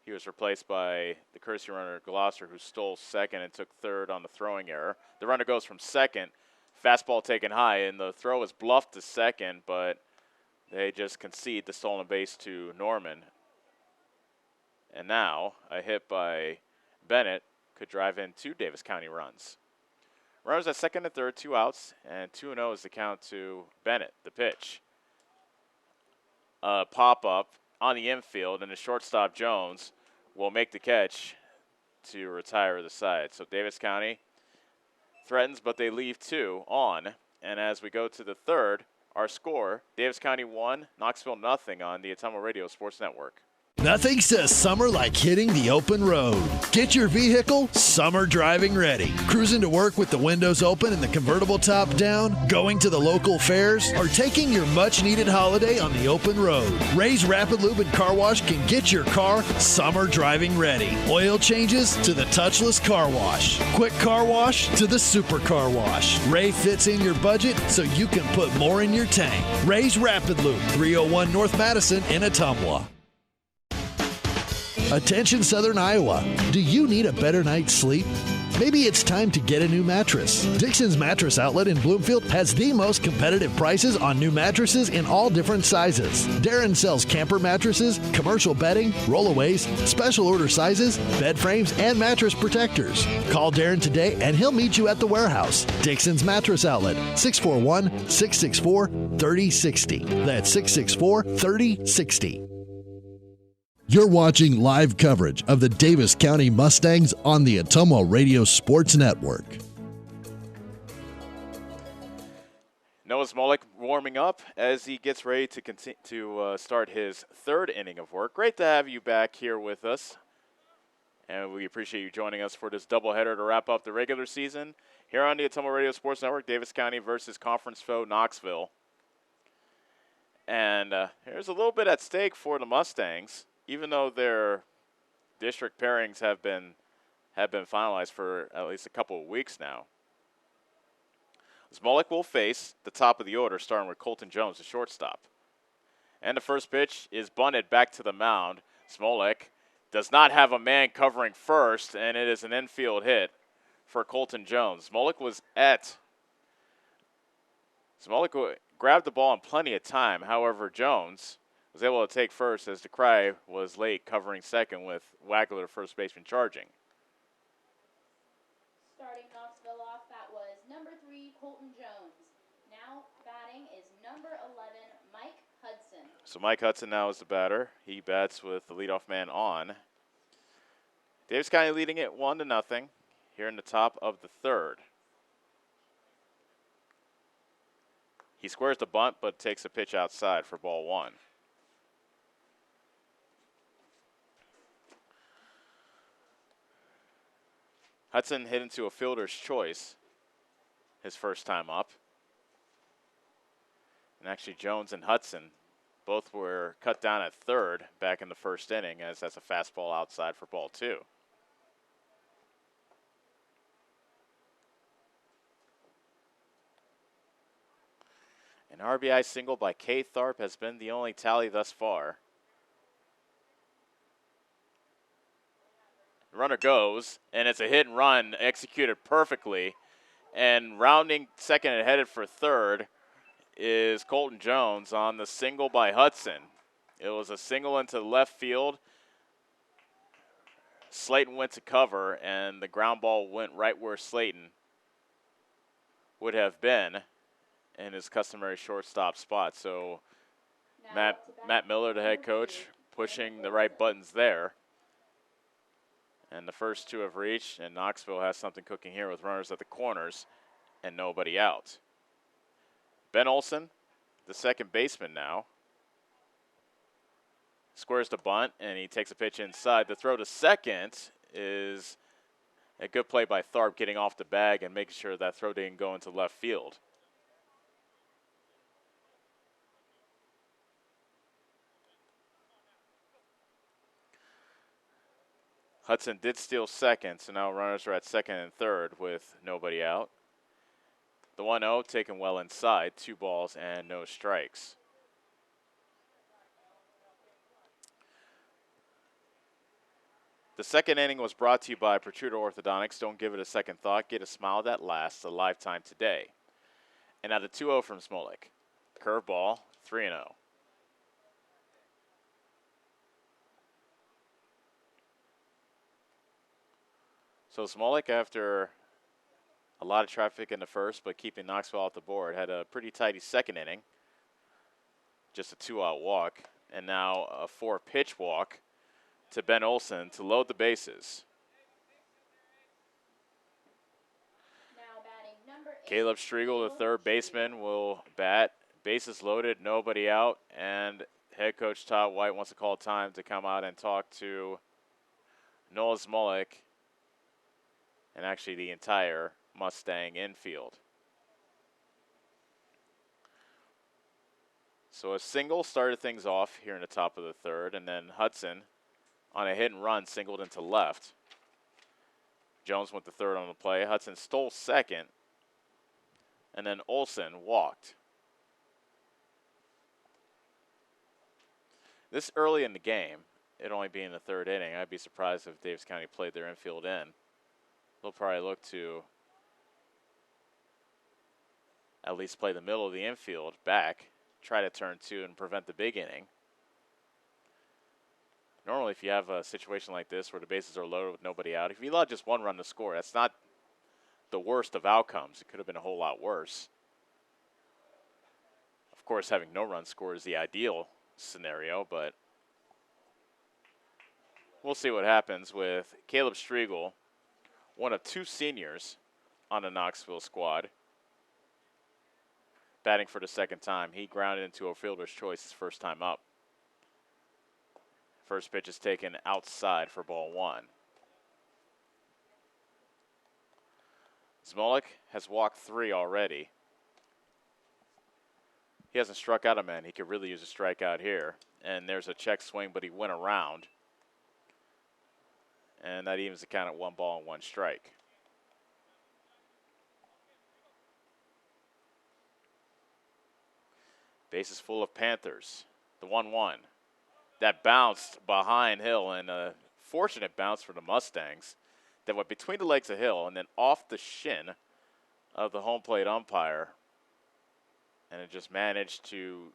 He was replaced by the courtesy runner Glosser, who stole second and took third on the throwing error. The runner goes from second, fastball taken high, and the throw is bluffed to second, but they just concede the stolen base to Norman. And now a hit by Bennett could drive in 2 Davis County runs. Runners at second and third, 2 outs, and 2-0 is the count to Bennett, the pitch. Pop-up on the infield, and the shortstop Jones will make the catch to retire the side. So Davis County threatens, but they leave 2 on. And as we go to the third, our score, Davis County 1, Knoxville nothing on the Atomo Radio Sports Network. Nothing says summer like hitting the open road. Get your vehicle summer driving ready. Cruising to work with the windows open and the convertible top down, going to the local fairs, or taking your much-needed holiday on the open road. Ray's Rapid Lube and Car Wash can get your car summer driving ready. Oil changes to the touchless car wash. Quick car wash to the super car wash. Ray fits in your budget so you can put more in your tank. Ray's Rapid Lube, 301 North Madison in Ottumwa. Attention Southern Iowa, do you need a better night's sleep? Maybe it's time to get a new mattress. Dixon's Mattress Outlet in Bloomfield has the most competitive prices on new mattresses in all different sizes. Darren sells camper mattresses, commercial bedding, rollaways, special order sizes, bed frames, and mattress protectors. Call Darren today and he'll meet you at the warehouse. Dixon's Mattress Outlet, 641-664-3060. That's 664-3060. You're watching live coverage of the Davis County Mustangs on the Atomo Radio Sports Network. Noah Smolik warming up as he gets ready to start his third inning of work. Great to have you back here with us, and we appreciate you joining us for this doubleheader to wrap up the regular season here on the Atomo Radio Sports Network. Davis County versus conference foe Knoxville, and there's a little bit at stake for the Mustangs. Even though their district pairings have been finalized for at least a couple of weeks now. Smolik will face the top of the order, starting with Colton Jones, the shortstop. And the first pitch is bunted back to the mound. Smolik does not have a man covering first, and it is an infield hit for Colton Jones. Smolik grabbed the ball in plenty of time. However, Jones was able to take first as DeCry was late covering second with Wagler, first baseman, charging. Starting Knoxville off, that was number 3, Colton Jones. Now batting is number 11, Mike Hudson. So Mike Hudson now is the batter. He bats with the leadoff man on. Davis County leading it 1-0 here in the top of the third. He squares the bunt but takes a pitch outside for ball 1. Hudson hit into a fielder's choice his first time up. And actually Jones and Hudson both were cut down at third back in the first inning, as that's a fastball outside for ball 2. An RBI single by Kay Tharp has been the only tally thus far. The runner goes, and it's a hit and run executed perfectly. And rounding second and headed for third is Colton Jones on the single by Hudson. It was a single into left field. Slayton went to cover, and the ground ball went right where Slayton would have been in his customary shortstop spot. So Matt Miller, the head coach, pushing the right buttons there. And the first two have reached, and Knoxville has something cooking here with runners at the corners and nobody out. Ben Olson, the second baseman now, squares the bunt, and he takes a pitch inside. The throw to second is a good play by Tharp, getting off the bag and making sure that throw didn't go into left field. Hudson did steal second, so now runners are at second and third with nobody out. The 1-0 taken well inside, 2 balls and no strikes. The second inning was brought to you by Protruder Orthodontics. Don't give it a second thought. Get a smile that lasts a lifetime today. And now the 2-0 from Smolik. Curveball, 3-0. So Smolik, after a lot of traffic in the first, but keeping Knoxville off the board, had a pretty tidy second inning. Just a 2-out walk. And now a 4-pitch walk to Ben Olson to load the bases. Caleb Striegel, the third baseman, will bat. Bases loaded, nobody out, and head coach Todd White wants to call time to come out and talk to Noah Smolik and actually the entire Mustang infield. So a single started things off here in the top of the third, and then Hudson on a hit and run singled into left. Jones went to third on the play. Hudson stole second, and then Olson walked. This early in the game, it only being the third inning, I'd be surprised if Davis County played their infield in. They'll probably look to at least play the middle of the infield back, try to turn 2 and prevent the big inning. Normally, if you have a situation like this where the bases are loaded with nobody out, if you allow just 1 run to score, that's not the worst of outcomes. It could have been a whole lot worse. Of course, having no run score is the ideal scenario, but we'll see what happens with Caleb Striegel, one of 2 seniors on the Knoxville squad, batting for the second time. He grounded into a fielder's choice his first time up. First pitch is taken outside for ball 1. Smolik has walked 3 already. He hasn't struck out a man. He could really use a strikeout here. And there's a check swing, but he went around. And that evens the count at 1 ball and 1 strike. Bases full of Panthers. The 1-1. That bounced behind Hill, and a fortunate bounce for the Mustangs that went between the legs of Hill and then off the shin of the home plate umpire. And it just managed to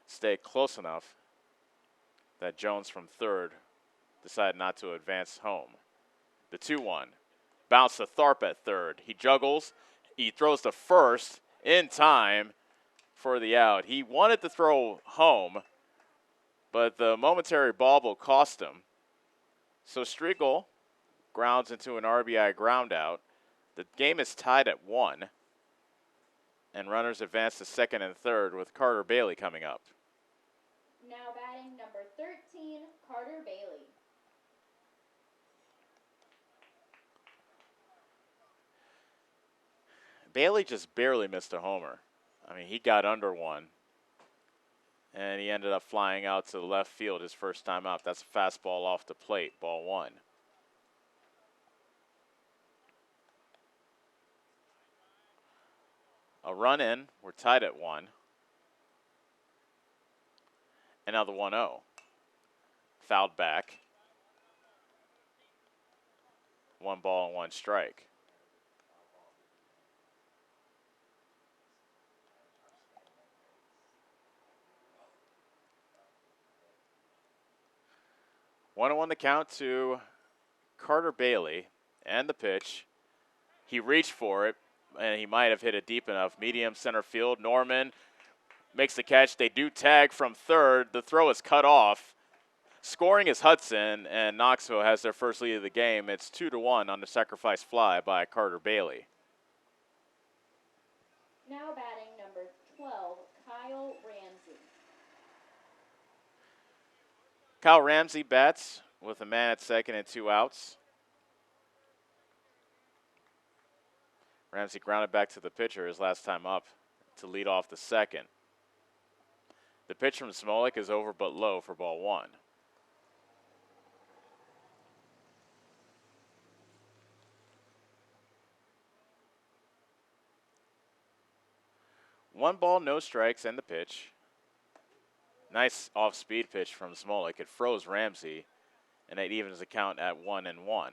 stay close enough that Jones from third decided not to advance home. The 2-1. Bounce to Tharp at third. He juggles. He throws to first in time for the out. He wanted to throw home, but the momentary bobble cost him. So Striegel grounds into an RBI ground out. The game is tied at 1, and runners advance to second and third with Carter Bailey coming up. Now batting number 13, Carter Bailey. Bailey just barely missed a homer. I mean, he got under one, and he ended up flying out to the left field his first time out. That's a fastball off the plate, ball 1. A run in, we're tied at 1. And now the 1-0. Fouled back. 1 ball and 1 strike. One on the count to Carter Bailey, and the pitch. He reached for it, and he might have hit it deep enough. Medium center field. Norman makes the catch. They do tag from third. The throw is cut off. Scoring is Hudson, and Knoxville has their first lead of the game. It's 2-1 on the sacrifice fly by Carter Bailey. Now batting number 12, Kyle Ramsey. Kyle Ramsey bats with a man at second and 2 outs. Ramsey grounded back to the pitcher his last time up to lead off the second. The pitch from Smolik is over but low for ball 1. One ball, no strikes, and the pitch. Nice off-speed pitch from Smolik. It froze Ramsey, and it evens the count at 1-1.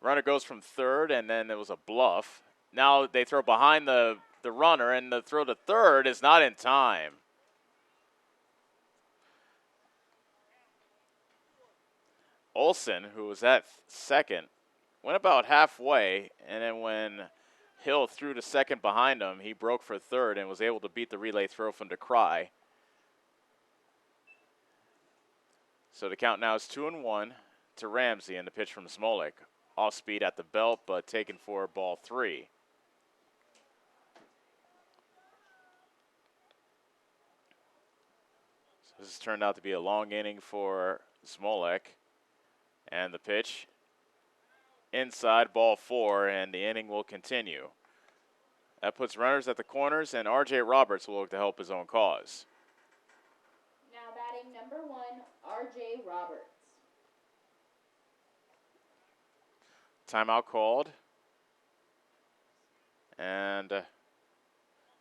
Runner goes from third, and then there was a bluff. Now they throw behind the runner, and the throw to third is not in time. Olsen, who was at second, went about halfway, and then when Hill threw to second behind him, he broke for third and was able to beat the relay throw from DeCry. So the count now is 2-1 to Ramsey, and the pitch from Smolik. Off speed at the belt, but taken for ball 3. So this has turned out to be a long inning for Smolik. And the pitch inside, ball 4, and the inning will continue. That puts runners at the corners, and R.J. Roberts will look to help his own cause. Now batting number 1, R.J. Roberts. Timeout called. And that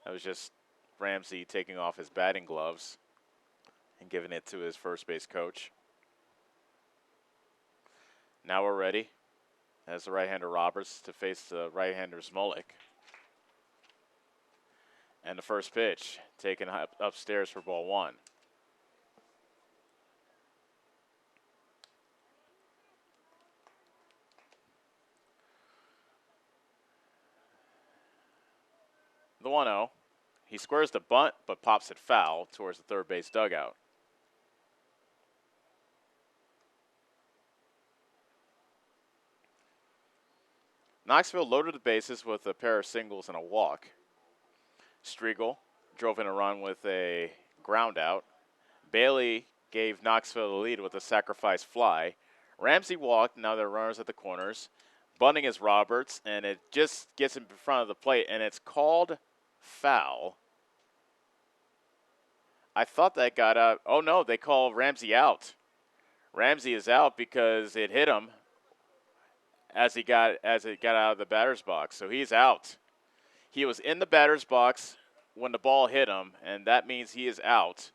was just Ramsey taking off his batting gloves and giving it to his first base coach. Now we're ready as the right-hander Roberts to face the right-hander Smolik. And the first pitch taken upstairs for ball 1. The 1-0. He squares the bunt, but pops it foul towards the third base dugout. Knoxville loaded the bases with a pair of singles and a walk. Striegel drove in a run with a ground out. Bailey gave Knoxville the lead with a sacrifice fly. Ramsey walked, now there are runners at the corners. Bunting is Roberts, and it just gets him in front of the plate, and it's called foul. I thought that got out. Oh, no, they call Ramsey out. Ramsey is out because it hit him as it got out of the batter's box. So he's out. He was in the batter's box when the ball hit him, and that means he is out,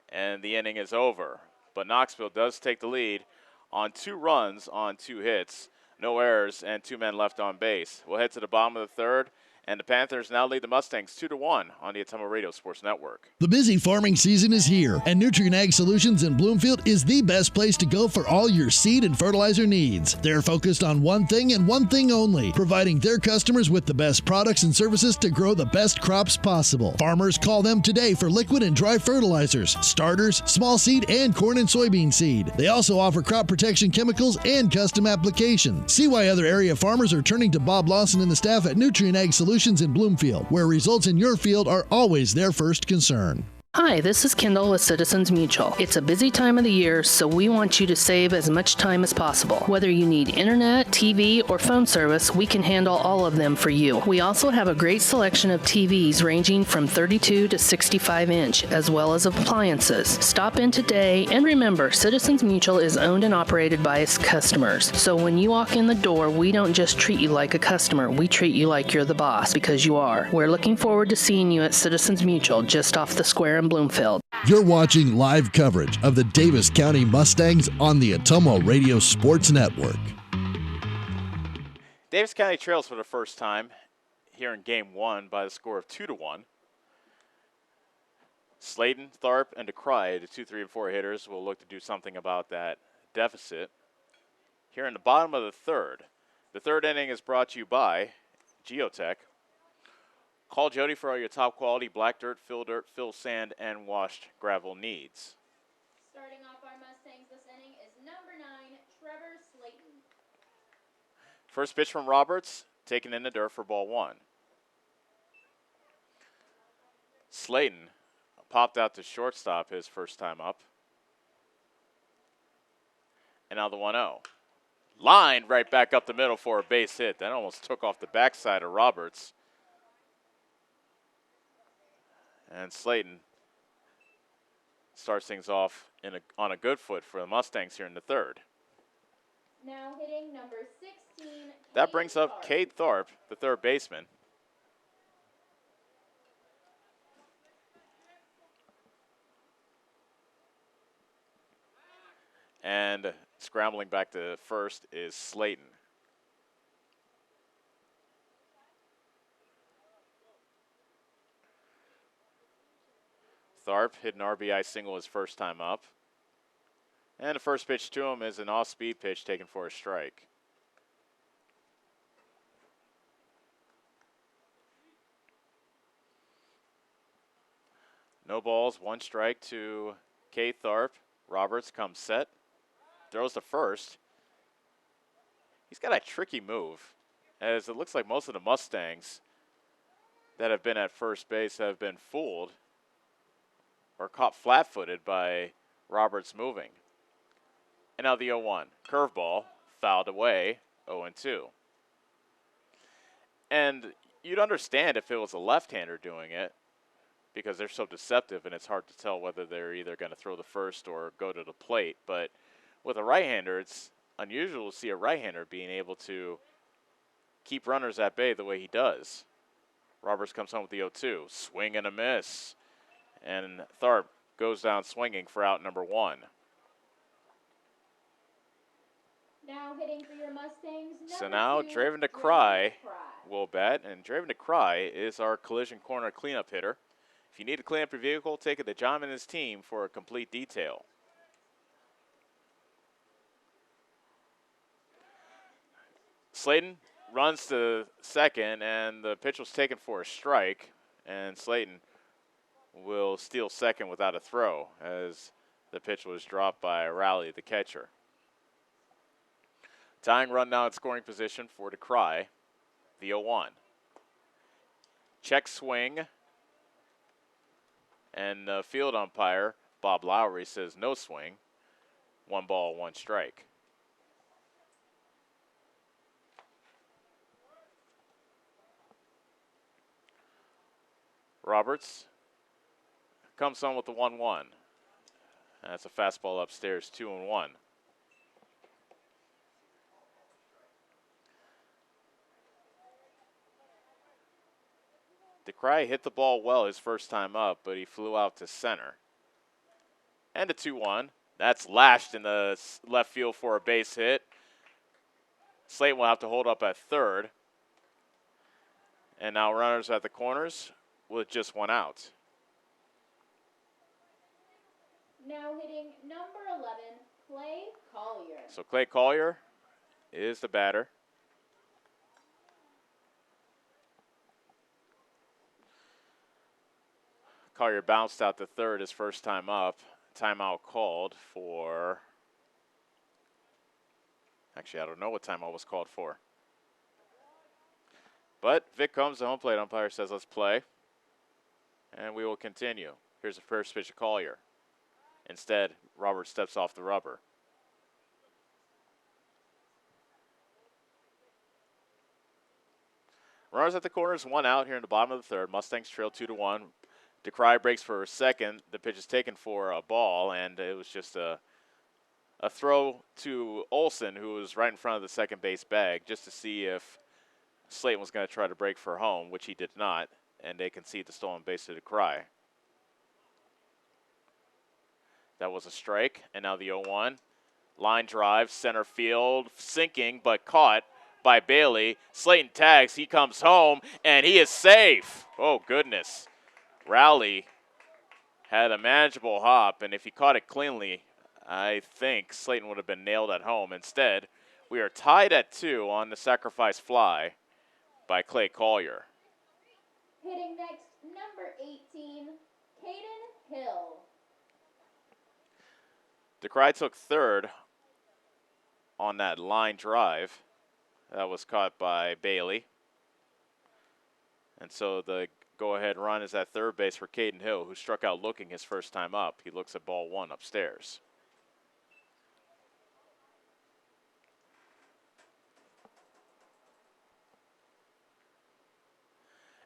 and the inning is over. But Knoxville does take the lead on 2 runs on 2 hits, no errors, and 2 men left on base. We'll head to the bottom of the third. And the Panthers now lead the Mustangs 2-1 on the Atomo Radio Sports Network. The busy farming season is here, and Nutrient Ag Solutions in Bloomfield is the best place to go for all your seed and fertilizer needs. They're focused on one thing and one thing only, providing their customers with the best products and services to grow the best crops possible. Farmers, call them today for liquid and dry fertilizers, starters, small seed, and corn and soybean seed. They also offer crop protection chemicals and custom application. See why other area farmers are turning to Bob Lawson and the staff at Nutrient Ag Solutions in Bloomfield, where results in your field are always their first concern. Hi, this is Kendall with Citizens Mutual. It's a busy time of the year, so we want you to save as much time as possible. Whether you need internet, TV, or phone service, we can handle all of them for you. We also have a great selection of TVs ranging from 32 to 65 inch, as well as appliances. Stop in today, and remember, Citizens Mutual is owned and operated by its customers. So when you walk in the door, we don't just treat you like a customer, we treat you like you're the boss, because you are. We're looking forward to seeing you at Citizens Mutual, just off the square in Bloomfield. You're watching live coverage of the Davis County Mustangs on the Atomo Radio Sports Network. Davis County trails for the first time here in Game 1 by the score of 2-1. Slayton, Tharp, and DeCry, the 2, 3, and 4 hitters, will look to do something about that deficit. Here in the bottom of the third. The third inning is brought to you by Geotech. Call Jody for all your top quality black dirt, fill sand, and washed gravel needs. Starting off our Mustangs this inning is number 9, Trevor Slayton. First pitch from Roberts, taken in the dirt for ball 1. Slayton popped out to shortstop his first time up. And now the 1-0. Lined right back up the middle for a base hit. That almost took off the backside of Roberts. And Slayton starts things off on a good foot for the Mustangs here in the third. Now hitting number 16. That brings up Cade Tharp, the third baseman. And scrambling back to first is Slayton. Tharp hit an RBI single his first time up. And the first pitch to him is an off-speed pitch taken for a strike. No balls, 1 strike to Cade Tharp. Roberts comes set, throws to first. He's got a tricky move, as it looks like most of the Mustangs that have been at first base have been fooled or caught flat-footed by Roberts moving. And now the 0-1. Curveball, fouled away, 0-2. And you'd understand if it was a left-hander doing it, because they're so deceptive and it's hard to tell whether they're either going to throw the first or go to the plate. But with a right-hander, it's unusual to see a right-hander being able to keep runners at bay the way he does. Roberts comes home with the 0-2. Swing and a miss. And Tharp goes down swinging for out number 1. Now hitting for your Mustangs. So now Draven DeCry will bat, and Draven DeCry is our collision corner cleanup hitter. If you need to clean up your vehicle, take it to John and his team for a complete detail. Slayton runs to second, and the pitch was taken for a strike, and Slayton will steal second without a throw as the pitch was dropped by Rowley, the catcher. Tying run now at scoring position for DeCry, the 0-1. Check swing, and the field umpire, Bob Lowry, says no swing. 1 ball, 1 strike. Roberts comes on with the 1-1. That's a fastball upstairs, 2-1. DeCry hit the ball well his first time up, but he flew out to center. And a 2-1. That's lashed in the left field for a base hit. Slayton will have to hold up at third. And now runners at the corners with just 1 out. Now hitting number 11, Clay Collier. So Clay Collier is the batter. Collier bounced out to third his first time up. Timeout called for... Actually, I don't know what timeout was called for. But Vic Combs, the home plate umpire, says let's play. And we will continue. Here's the first pitch of Collier. Instead, Robert steps off the rubber. Runners at the corners, 1 out here in the bottom of the third. Mustangs trail 2-1. DeCry breaks for a second. The pitch is taken for a ball, and it was just a throw to Olsen, who was right in front of the second base bag, just to see if Slayton was going to try to break for home, which he did not, and they concede the stolen base to DeCry. That was a strike, and now the 0-1. Line drive, center field, sinking, but caught by Bailey. Slayton tags, he comes home, and he is safe. Oh, goodness. Rowley had a manageable hop, and if he caught it cleanly, I think Slayton would have been nailed at home. Instead, we are tied at 2 on the sacrifice fly. by Clay Collier. Hitting next, number 18, Caden Hill. DeCry took third on that line drive. That was caught by Bailey. And so the go-ahead run is at third base for Caden Hill, who struck out looking his first time up. He looks at ball one upstairs.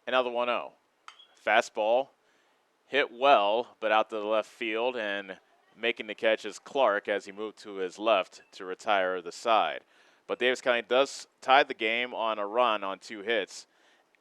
Another 1-0. Fastball hit well, but out to the left field, and making the catch is Clark as he moved to his left to retire the side. But Davis County does tie the game on a run on 2 hits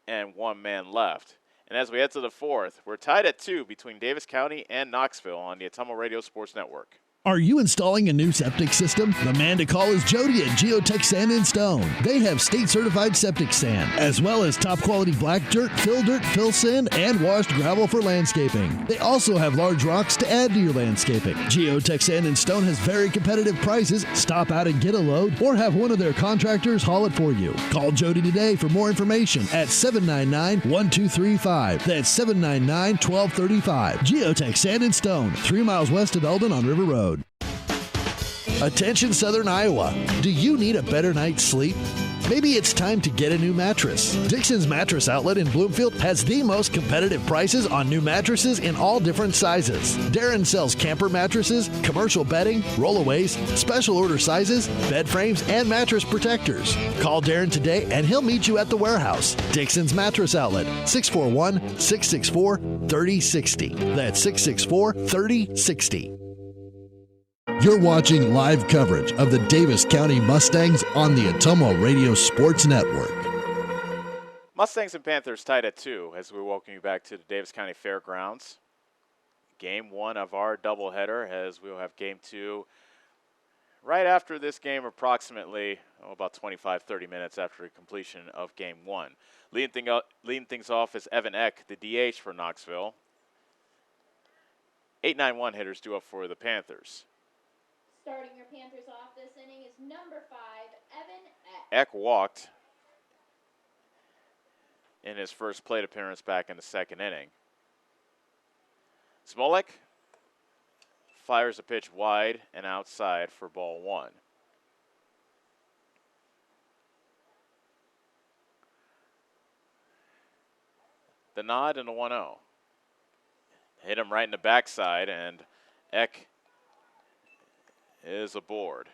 and 1 man left. And as we head to the fourth, we're tied at 2 between Davis County and Knoxville on the Atomo Radio Sports Network. Are you installing a new septic system? The man to call is Jody at Geotech Sand and Stone. They have state-certified septic sand, as well as top-quality black dirt, fill sand, and washed gravel for landscaping. They also have large rocks to add to your landscaping. Geotech Sand and Stone has very competitive prices. Stop out and get a load, or have one of their contractors haul it for you. Call Jody today for more information at 799-1235. That's 799-1235. Geotech Sand and Stone, 3 miles west of Eldon on River Road. Attention Southern Iowa. Do you need a better night's sleep? Maybe it's time to get a new mattress. Dixon's Mattress Outlet in Bloomfield has the most competitive prices on new mattresses in all different sizes. Darren sells camper mattresses, commercial bedding, rollaways, special order sizes, bed frames, and mattress protectors. Call Darren today and he'll meet you at the warehouse. Dixon's Mattress Outlet, 641-664-3060. That's 664-3060. You're watching live coverage of the Davis County Mustangs on the Atomo Radio Sports Network. Mustangs and Panthers tied at 2 as we welcome you back to the Davis County Fairgrounds. Game 1 of our doubleheader, as we'll have Game 2 right after this game, approximately about 25-30 minutes after the completion of Game 1. Leading things off is Evan Eck, the DH for Knoxville. 8-9-1 hitters due up for the Panthers. Starting your Panthers off this inning is number 5, Evan Eck. Eck walked in his first plate appearance back in the second inning. Smolek fires a pitch wide and outside for ball 1. The nod and the 1-0. Hit him right in the backside, and Eck is aboard.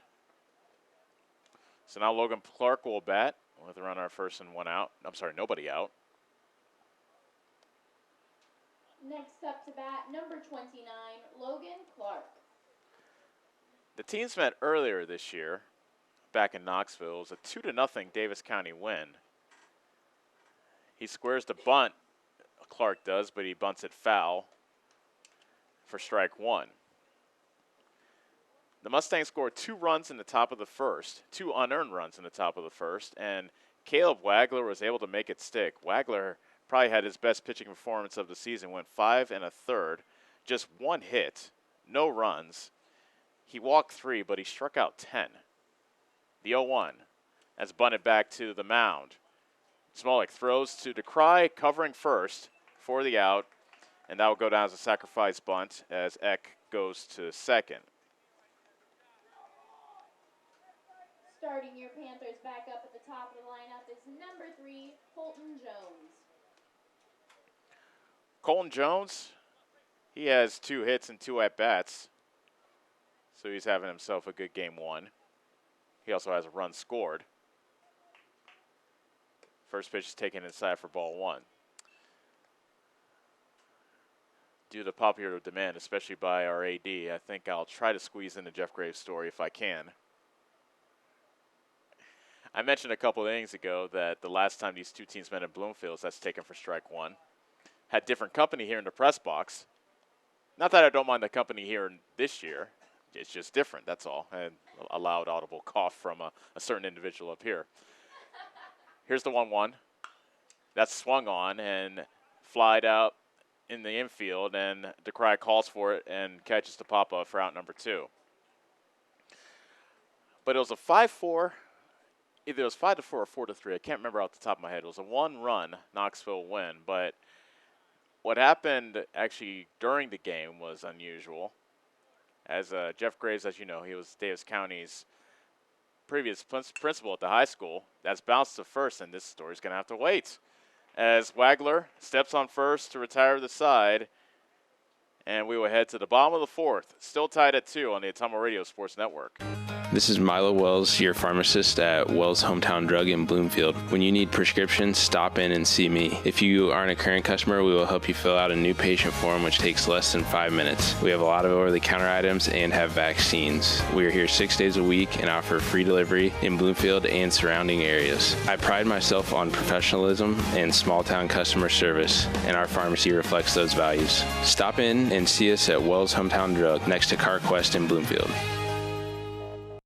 So now Logan Clark will bat with a runner at first and 1 out. I'm sorry, nobody out. Next up to bat, number 29, Logan Clark. The teams met earlier this year back in Knoxville. It was a 2-0 Davis County win. He squares the bunt, Clark does, but he bunts it foul for strike 1. The Mustangs scored 2 runs in the top of the first, 2 unearned runs in the top of the first, and Caleb Wagler was able to make it stick. Wagler probably had his best pitching performance of the season, went 5 1/3, just 1 hit, no runs. He walked 3, but he struck out 10. The 0-1 as bunted back to the mound. Smolek throws to DeCry, covering first for the out, and that will go down as a sacrifice bunt as Eck goes to second. Starting your Panthers back up at the top of the lineup is number 3, Colton Jones. Colton Jones, he has 2 hits and 2 at-bats, so he's having himself a good Game 1. He also has a run scored. First pitch is taken inside for ball 1. Due to popular demand, especially by our AD, I think I'll try to squeeze in the Jeff Graves story if I can. I mentioned a couple of innings ago that the last time these 2 teams met in Bloomfield, that's taken for strike 1. Had different company here in the press box. Not that I don't mind the company here this year. It's just different, that's all. And a loud audible cough from a certain individual up here. Here's the 1-1. That's swung on and flied out in the infield, and DeCry calls for it and catches the pop-up for out number 2. But it was a 5-4 either it was 5-4 or 4-3. I can't remember off the top of my head. It was a one-run Knoxville win, but what happened actually during the game was unusual. As Jeff Graves, as you know, he was Davis County's previous principal at the high school. That's bounced to first, and this story's going to have to wait. As Wagler steps on first to retire the side, and we will head to the bottom of the fourth. Still tied at 2 on the Atomo Radio Sports Network. This is Milo Wells, your pharmacist at Wells Hometown Drug in Bloomfield. When you need prescriptions, stop in and see me. If you aren't a current customer, we will help you fill out a new patient form, which takes less than 5 minutes. We have a lot of over-the-counter items and have vaccines. We are here 6 days a week and offer free delivery in Bloomfield and surrounding areas. I pride myself on professionalism and small-town customer service, and our pharmacy reflects those values. Stop in and see us at Wells Hometown Drug next to CarQuest in Bloomfield.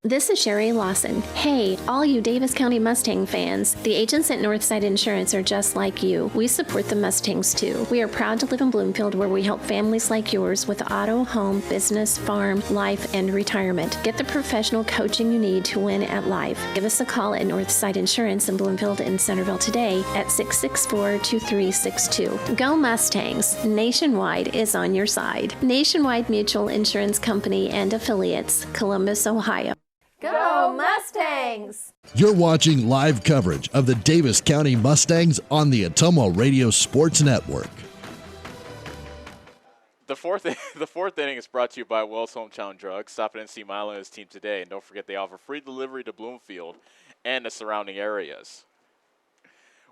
This is Sherry Lawson. Hey, all you Davis County Mustang fans, the agents at Northside Insurance are just like you. We support the Mustangs too. We are proud to live in Bloomfield where we help families like yours with auto, home, business, farm, life, and retirement. Get the professional coaching you need to win at life. Give us a call at Northside Insurance in Bloomfield and Centerville today at 664-2362. Go Mustangs! Nationwide is on your side. Nationwide Mutual Insurance Company and Affiliates, Columbus, Ohio. Go Mustangs! You're watching live coverage of the Davis County Mustangs on the Atomo Radio Sports Network. The fourth inning is brought to you by Wells Hometown Drug. Stop in and see Milo and his team today. And don't forget they offer free delivery to Bloomfield and the surrounding areas.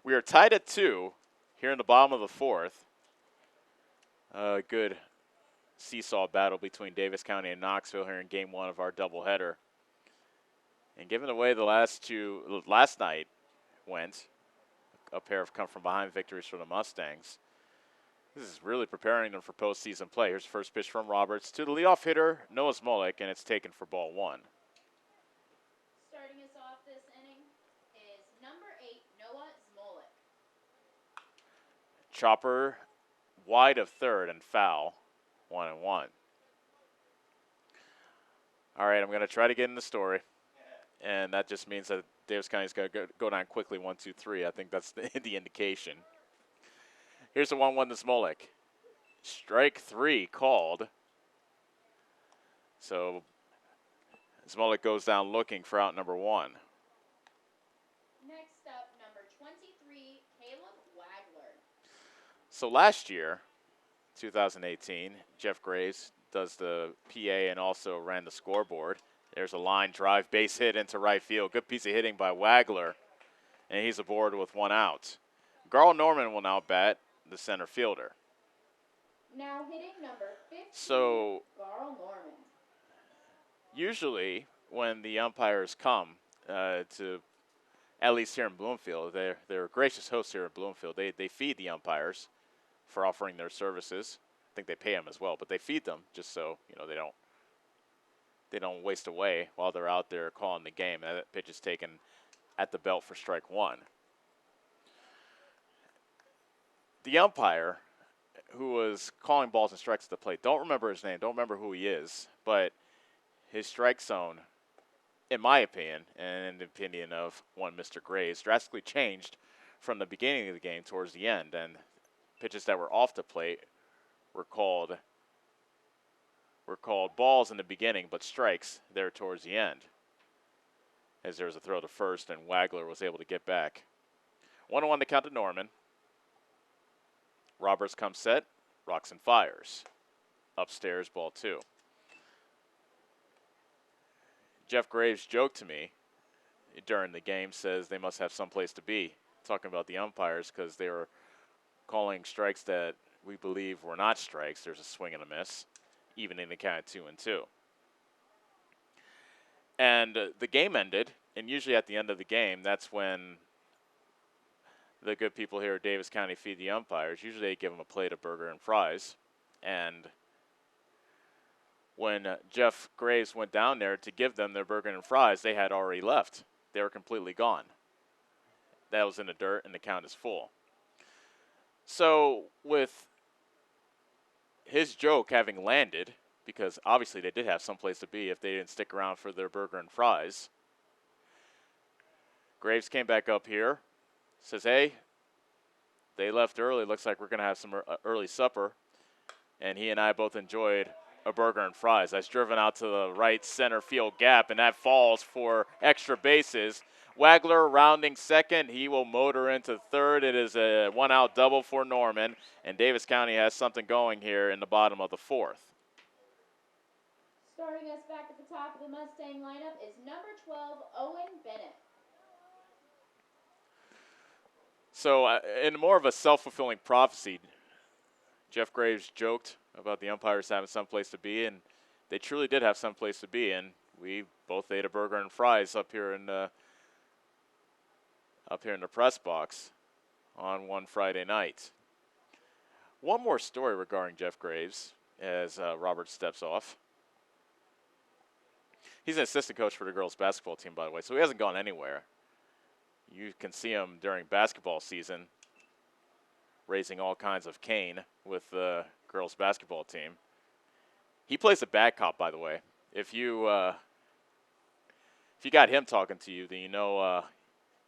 We are tied at 2 here in the bottom of the fourth. A good seesaw battle between Davis County and Knoxville here in game 1 of our doubleheader. And given the way the last night went, a pair of come-from-behind victories for the Mustangs, this is really preparing them for postseason play. Here's the first pitch from Roberts to the leadoff hitter, Noah Smolik, and it's taken for ball 1. Starting us off this inning is number 8, Noah Smolik. Chopper wide of third and foul, 1-1. All right, I'm going to try to get in the story. And that just means that Davis County's going to go down quickly, 1-2-3. I think that's the indication. Here's the 1-1 to Smolik. Strike 3 called. So Smolik goes down looking for out number 1. Next up, number 23, Caleb Wagler. So last year, 2018, Jeff Graves does the PA and also ran the scoreboard. There's a line drive, base hit into right field. Good piece of hitting by Wagler, and he's aboard with 1 out. Garl Norman will now bat, the center fielder. Now hitting number 15, so Garl Norman. Usually when the umpires come to, at least here in Bloomfield, they're gracious hosts here in Bloomfield. They feed the umpires for offering their services. I think they pay them as well, but they feed them just so they don't waste away while they're out there calling the game. And that pitch is taken at the belt for strike 1. The umpire who was calling balls and strikes at the plate, don't remember his name, don't remember who he is, but his strike zone, in my opinion, and in the opinion of one Mr. Graves, drastically changed from the beginning of the game towards the end. And pitches that were off the plate were called balls in the beginning, but strikes there towards the end, as there was a throw to first, and Wagler was able to get back. 1-1 to count to Norman. Roberts comes set, rocks and fires. Upstairs, ball 2. Jeff Graves joked to me during the game, says they must have someplace to be, talking about the umpires, because they were calling strikes that we believe were not strikes. There's a swing and a miss, even in the count 2-2. And the game ended, and usually at the end of the game, that's when the good people here at Davis County feed the umpires. Usually they give them a plate of burger and fries. And when Jeff Graves went down there to give them their burger and fries, they had already left. They were completely gone. That was in the dirt, and the count is full. So with his joke having landed, because obviously they did have someplace to be if they didn't stick around for their burger and fries, Graves came back up here. Says, hey, they left early. Looks like we're going to have some early supper. And he and I both enjoyed a burger and fries. That's driven out to the right center field gap, and that falls for extra bases. Wagler rounding second. He will motor into third. It is a one-out double for Norman, and Davis County has something going here in the bottom of the fourth. Starting us back at the top of the Mustang lineup is number 12, Owen Bennett. So in more of a self-fulfilling prophecy, Jeff Graves joked about the umpires having someplace to be, and they truly did have someplace to be, and we both ate a burger and fries up here in the press box on one Friday night. One more story regarding Jeff Graves as Robert steps off. He's an assistant coach for the girls basketball team, by the way, so he hasn't gone anywhere. You can see him during basketball season raising all kinds of cane with the girls basketball team. He plays a bad cop, by the way. If you got him talking to you, then you know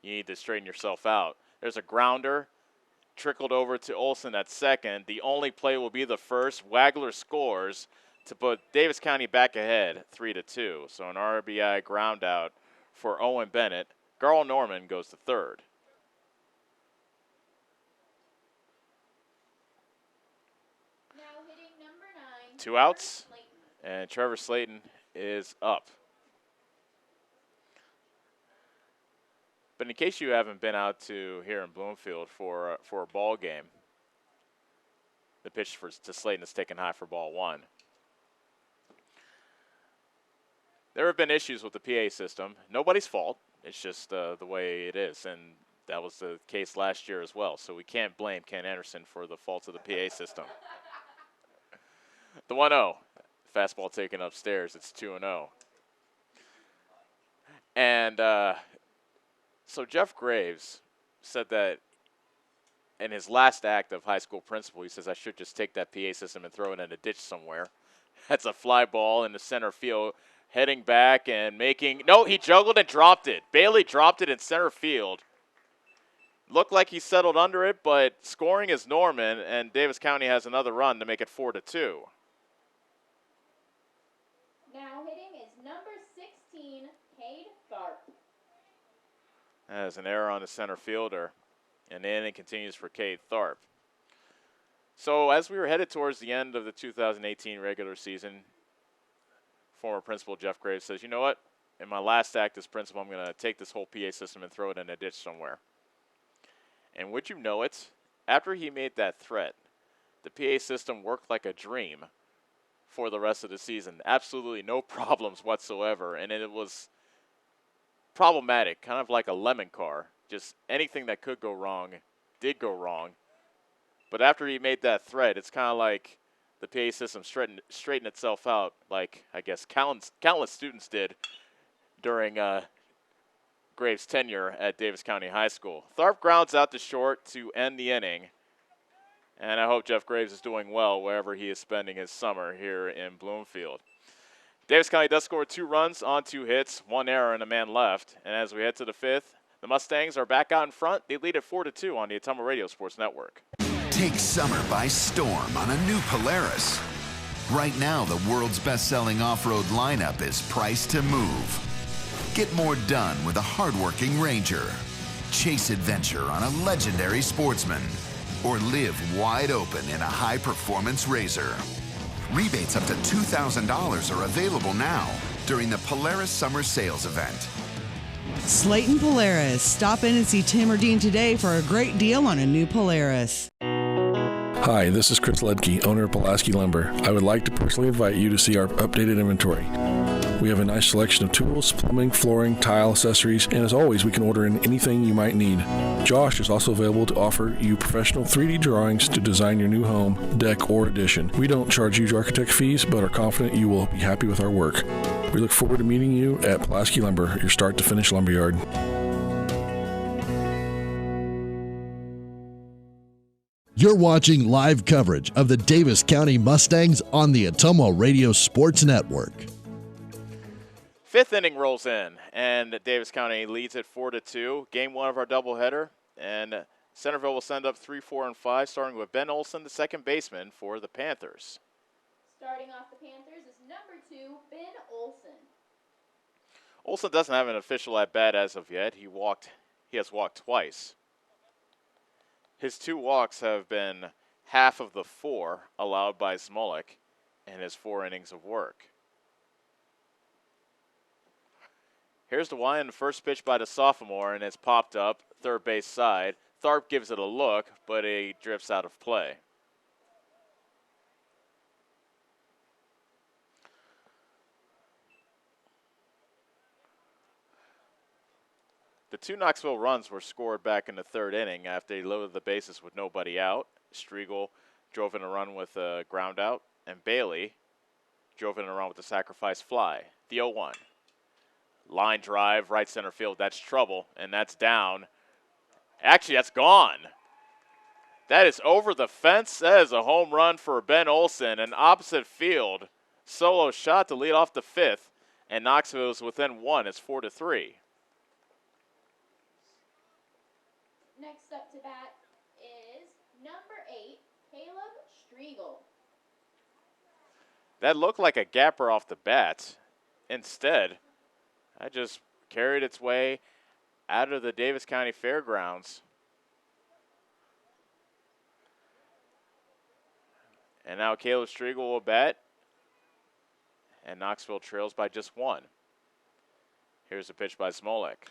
you need to straighten yourself out. There's a grounder trickled over to Olson at second. The only play will be the first. Wagler scores to put Davis County back ahead 3-2. So an RBI ground out for Owen Bennett. Garl Norman goes to third. Now hitting number 9. 2 outs, and Trevor Slayton is up. But in case you haven't been out to here in Bloomfield for a ball game, the pitch to Slayton is taken high for ball 1. There have been issues with the PA system. Nobody's fault. It's just the way it is, and that was the case last year as well. So we can't blame Ken Anderson for the faults of the PA system. The 1-0, fastball taken upstairs. It's 2-0. And so Jeff Graves said that in his last act of high school principal, he says, I should just take that PA system and throw it in a ditch somewhere. That's a fly ball in the center field. Heading back and making, no, he juggled and dropped it. Bailey dropped it in center field. Looked like he settled under it, but scoring is Norman, and Davis County has another run to make it 4-2. Now hitting is number 16, Cade Tharp. As an error on the center fielder, and the inning continues for Cade Tharp. So as we were headed towards the end of the 2018 regular season, former principal Jeff Graves says, you know what? In my last act as principal, I'm going to take this whole PA system and throw it in a ditch somewhere. And would you know it, after he made that threat, the PA system worked like a dream for the rest of the season. Absolutely no problems whatsoever. And it was problematic, kind of like a lemon car. Just anything that could go wrong did go wrong. But after he made that threat, it's kind of like the PA system straightened itself out, like I guess countless students did during Graves' tenure at Davis County High School. Tharp grounds out to short to end the inning, and I hope Jeff Graves is doing well wherever he is spending his summer here in Bloomfield. Davis County does score 2 runs on 2 hits, 1 error and a man left, and as we head to the 5th, the Mustangs are back out in front. They lead at 4-2 on the Ottumwa Radio Sports Network. Take summer by storm on a new Polaris. Right now, the world's best-selling off-road lineup is priced to move. Get more done with a hardworking Ranger. Chase adventure on a legendary Sportsman. Or live wide open in a high-performance Razor. Rebates up to $2,000 are available now during the Polaris Summer Sales Event. Slayton Polaris. Stop in and see Tim or Dean today for a great deal on a new Polaris. Hi, this is Chris Ledke, owner of Pulaski Lumber. I would like to personally invite you to see our updated inventory. We have a nice selection of tools, plumbing, flooring, tile, accessories, and as always, we can order in anything you might need. Josh is also available to offer you professional 3D drawings to design your new home, deck, or addition. We don't charge huge architect fees, but are confident you will be happy with our work. We look forward to meeting you at Pulaski Lumber, your start-to-finish lumberyard. You're watching live coverage of the Davis County Mustangs on the Ottumwa Radio Sports Network. Fifth inning rolls in, and Davis County leads it 4-2. Game one of our doubleheader, and Centerville will send up 3, 4, and 5, starting with Ben Olson, the second baseman for the Panthers. Starting off the Panthers is number 2, Ben Olson. Olson doesn't have an official at-bat as of yet. He has walked twice. His 2 walks have been half of the 4 allowed by Smolik in his 4 innings of work. Here's the one, the first pitch by the sophomore, and it's popped up, third base side. Tharp gives it a look, but he drifts out of play. The 2 Knoxville runs were scored back in the 3rd inning after he loaded the bases with nobody out. Striegel drove in a run with a ground out, and Bailey drove in a run with a sacrifice fly. The 0-1. Line drive, right center field. That's trouble, and that's down. Actually, that's gone. That is over the fence. That is a home run for Ben Olson. An opposite field solo shot to lead off the 5th, and Knoxville is within 1. It's 4-3. Next up to bat is number 8, Caleb Striegel. That looked like a gapper off the bat. Instead, that just carried its way out of the Davis County Fairgrounds. And now Caleb Striegel will bat. And Knoxville trails by just 1. Here's a pitch by Smolik.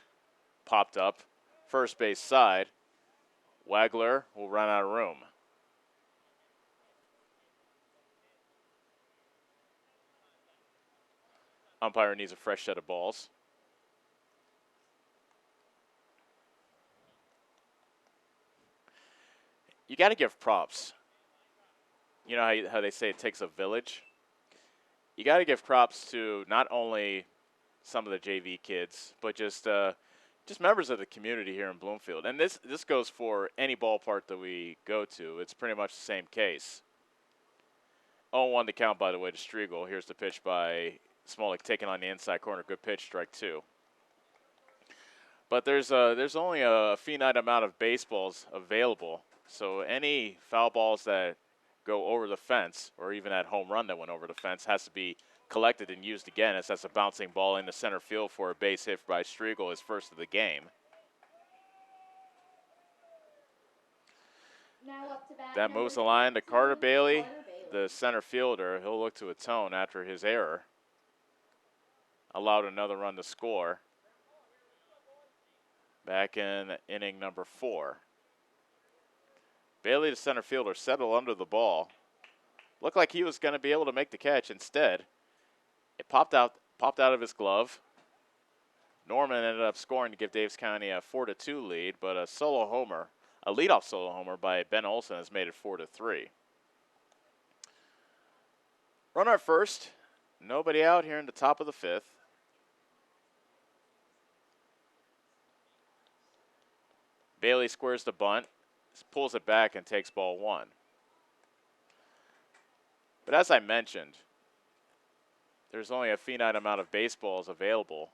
Popped up, first base side. Wagler will run out of room. Umpire needs a fresh set of balls. You got to give props. You know how they say it takes a village? You got to give props to not only some of the JV kids, but just members of the community here in Bloomfield. And this goes for any ballpark that we go to. It's pretty much the same case. 0-1 to count, by the way, to Striegel. Here's the pitch by Smolik taking on the inside corner. Good pitch, strike 2. But there's only a finite amount of baseballs available. So any foul balls that go over the fence, or even that home run that went over the fence, has to be collected and used again, as that's a bouncing ball into center field for a base hit by Striegel, his first of the game. Now up to bat, that moves the line to Carter Bailey, the center fielder. He'll look to atone after his error. Allowed another run to score back in inning number 4. Bailey, the center fielder, settled under the ball. Looked like he was going to be able to make the catch. Instead, it popped out of his glove. Norman ended up scoring to give Davis County a 4-2 lead, but a leadoff solo homer by Ben Olson has made it 4-3. Runner at first, nobody out here in the top of the 5th. Bailey squares the bunt, pulls it back, and takes ball 1. But as I mentioned, there's only a finite amount of baseballs available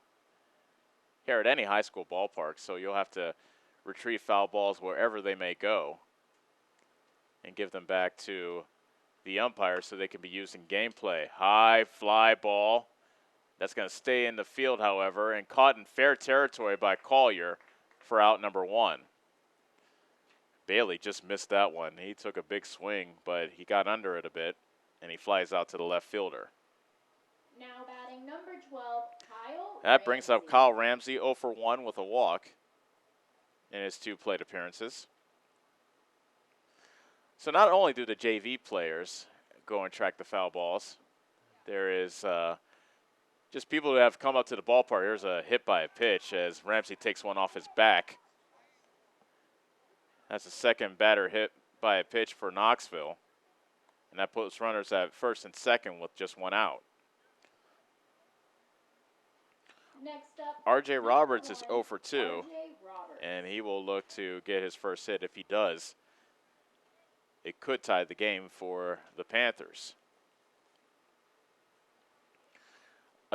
here at any high school ballpark, so you'll have to retrieve foul balls wherever they may go and give them back to the umpire so they can be used in gameplay. High fly ball. That's going to stay in the field, however, and caught in fair territory by Collier for out number 1. Bailey just missed that one. He took a big swing, but he got under it a bit, and he flies out to the left fielder. Now batting number 12, Kyle That brings up Kyle Ramsey, 0 for 1 with a walk in his 2 plate appearances. So not only do the JV players go and track the foul balls, there is just people who have come up to the ballpark. Here's a hit by a pitch as Ramsey takes one off his back. That's the second batter hit by a pitch for Knoxville. And that puts runners at first and second with just 1 out. Next up, R.J. Roberts is 0 for 2, and he will look to get his first hit. If he does, it could tie the game for the Panthers.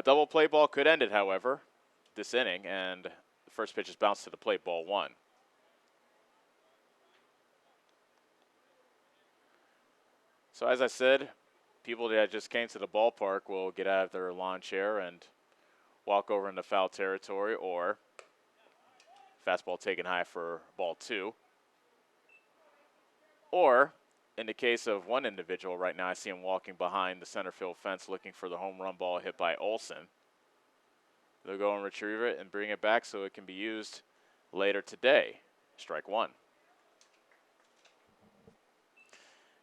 A double play ball could end it, however, this inning, and the first pitch is bounced to the plate, ball 1. So as I said, people that just came to the ballpark will get out of their lawn chair and walk over into foul territory, or fastball taken high for ball 2. Or, in the case of one individual right now, I see him walking behind the center field fence looking for the home run ball hit by Olson. They'll go and retrieve it and bring it back so it can be used later today. Strike 1.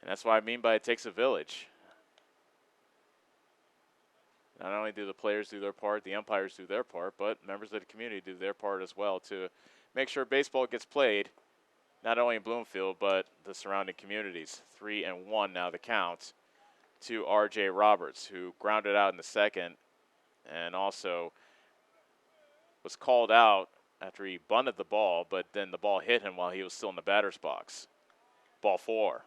And that's what I mean by it takes a village. Not only do the players do their part, the umpires do their part, but members of the community do their part as well to make sure baseball gets played, not only in Bloomfield, but the surrounding communities. 3-1 now the count to R.J. Roberts, who grounded out in the second and also was called out after he bunted the ball, but then the ball hit him while he was still in the batter's box. Ball 4.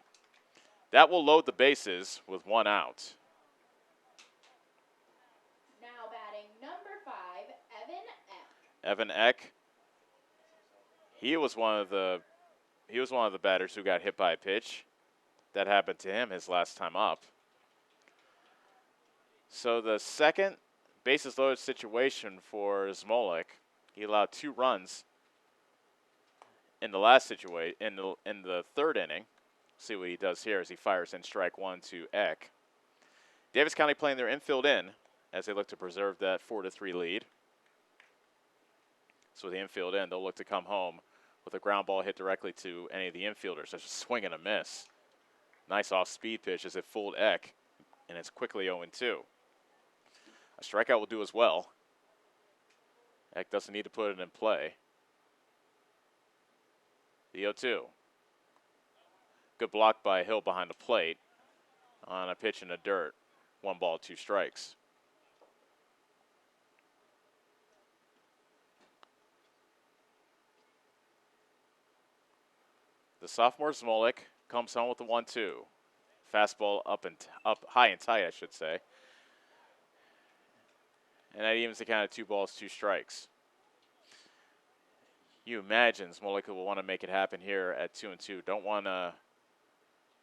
That will load the bases with 1 out. Now batting number 5, Evan Eck. Evan Eck. He was one of the batters who got hit by a pitch. That happened to him his last time up. So the second bases loaded situation for Smolik. He allowed 2 runs in the last situation in the third inning. See what he does here as he fires in strike 1 to Eck. Davis County playing their infield in as they look to preserve that 4-3 lead. So with the infield in, they'll look to come home with a ground ball hit directly to any of the infielders. There's a swing and a miss. Nice off-speed pitch as it fooled Eck, and it's quickly 0-2. A strikeout will do as well. Eck doesn't need to put it in play. The 0-2. Good block by Hill behind the plate on a pitch in the dirt. 1 ball, 2 strikes. The sophomore Smolik comes home with the 1-2. Fastball up high and tight, I should say. And that evens the count of 2 balls, 2 strikes. You imagine Smolik will want to make it happen here at 2-2. Don't want to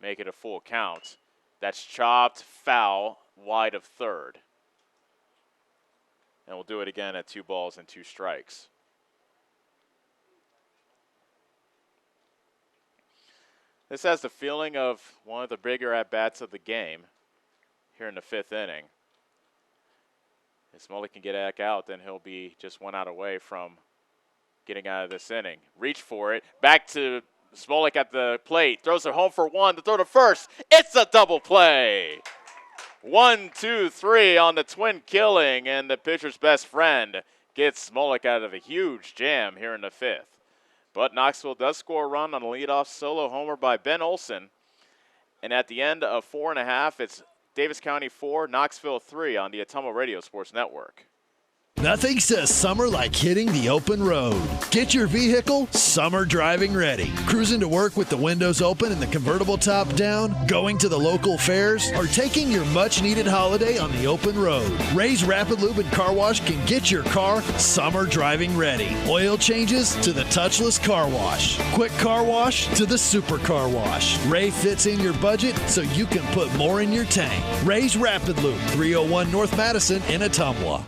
make it a full count. That's chopped foul wide of third. And we'll do it again at 2 balls and 2 strikes. This has the feeling of one of the bigger at-bats of the game here in the 5th inning. If Smolik can get Eck out, then he'll be just 1 out away from getting out of this inning. Reach for it. Back to Smolik at the plate. Throws it home for 1 to throw to first. It's a double play. 1, 2, 3 on the twin killing, and the pitcher's best friend gets Smolik out of a huge jam here in the 5th. But Knoxville does score a run on a leadoff solo homer by Ben Olson. And at the end of 4.5, it's Davis County 4, Knoxville 3 on the Ottumwa Radio Sports Network. Nothing says summer like hitting the open road. Get your vehicle summer driving ready. Cruising to work with the windows open and the convertible top down, going to the local fairs, or taking your much-needed holiday on the open road. Ray's Rapid Lube and Car Wash can get your car summer driving ready. Oil changes to the touchless car wash. Quick car wash to the super car wash. Ray fits in your budget so you can put more in your tank. Ray's Rapid Lube, 301 North Madison in Ottumwa.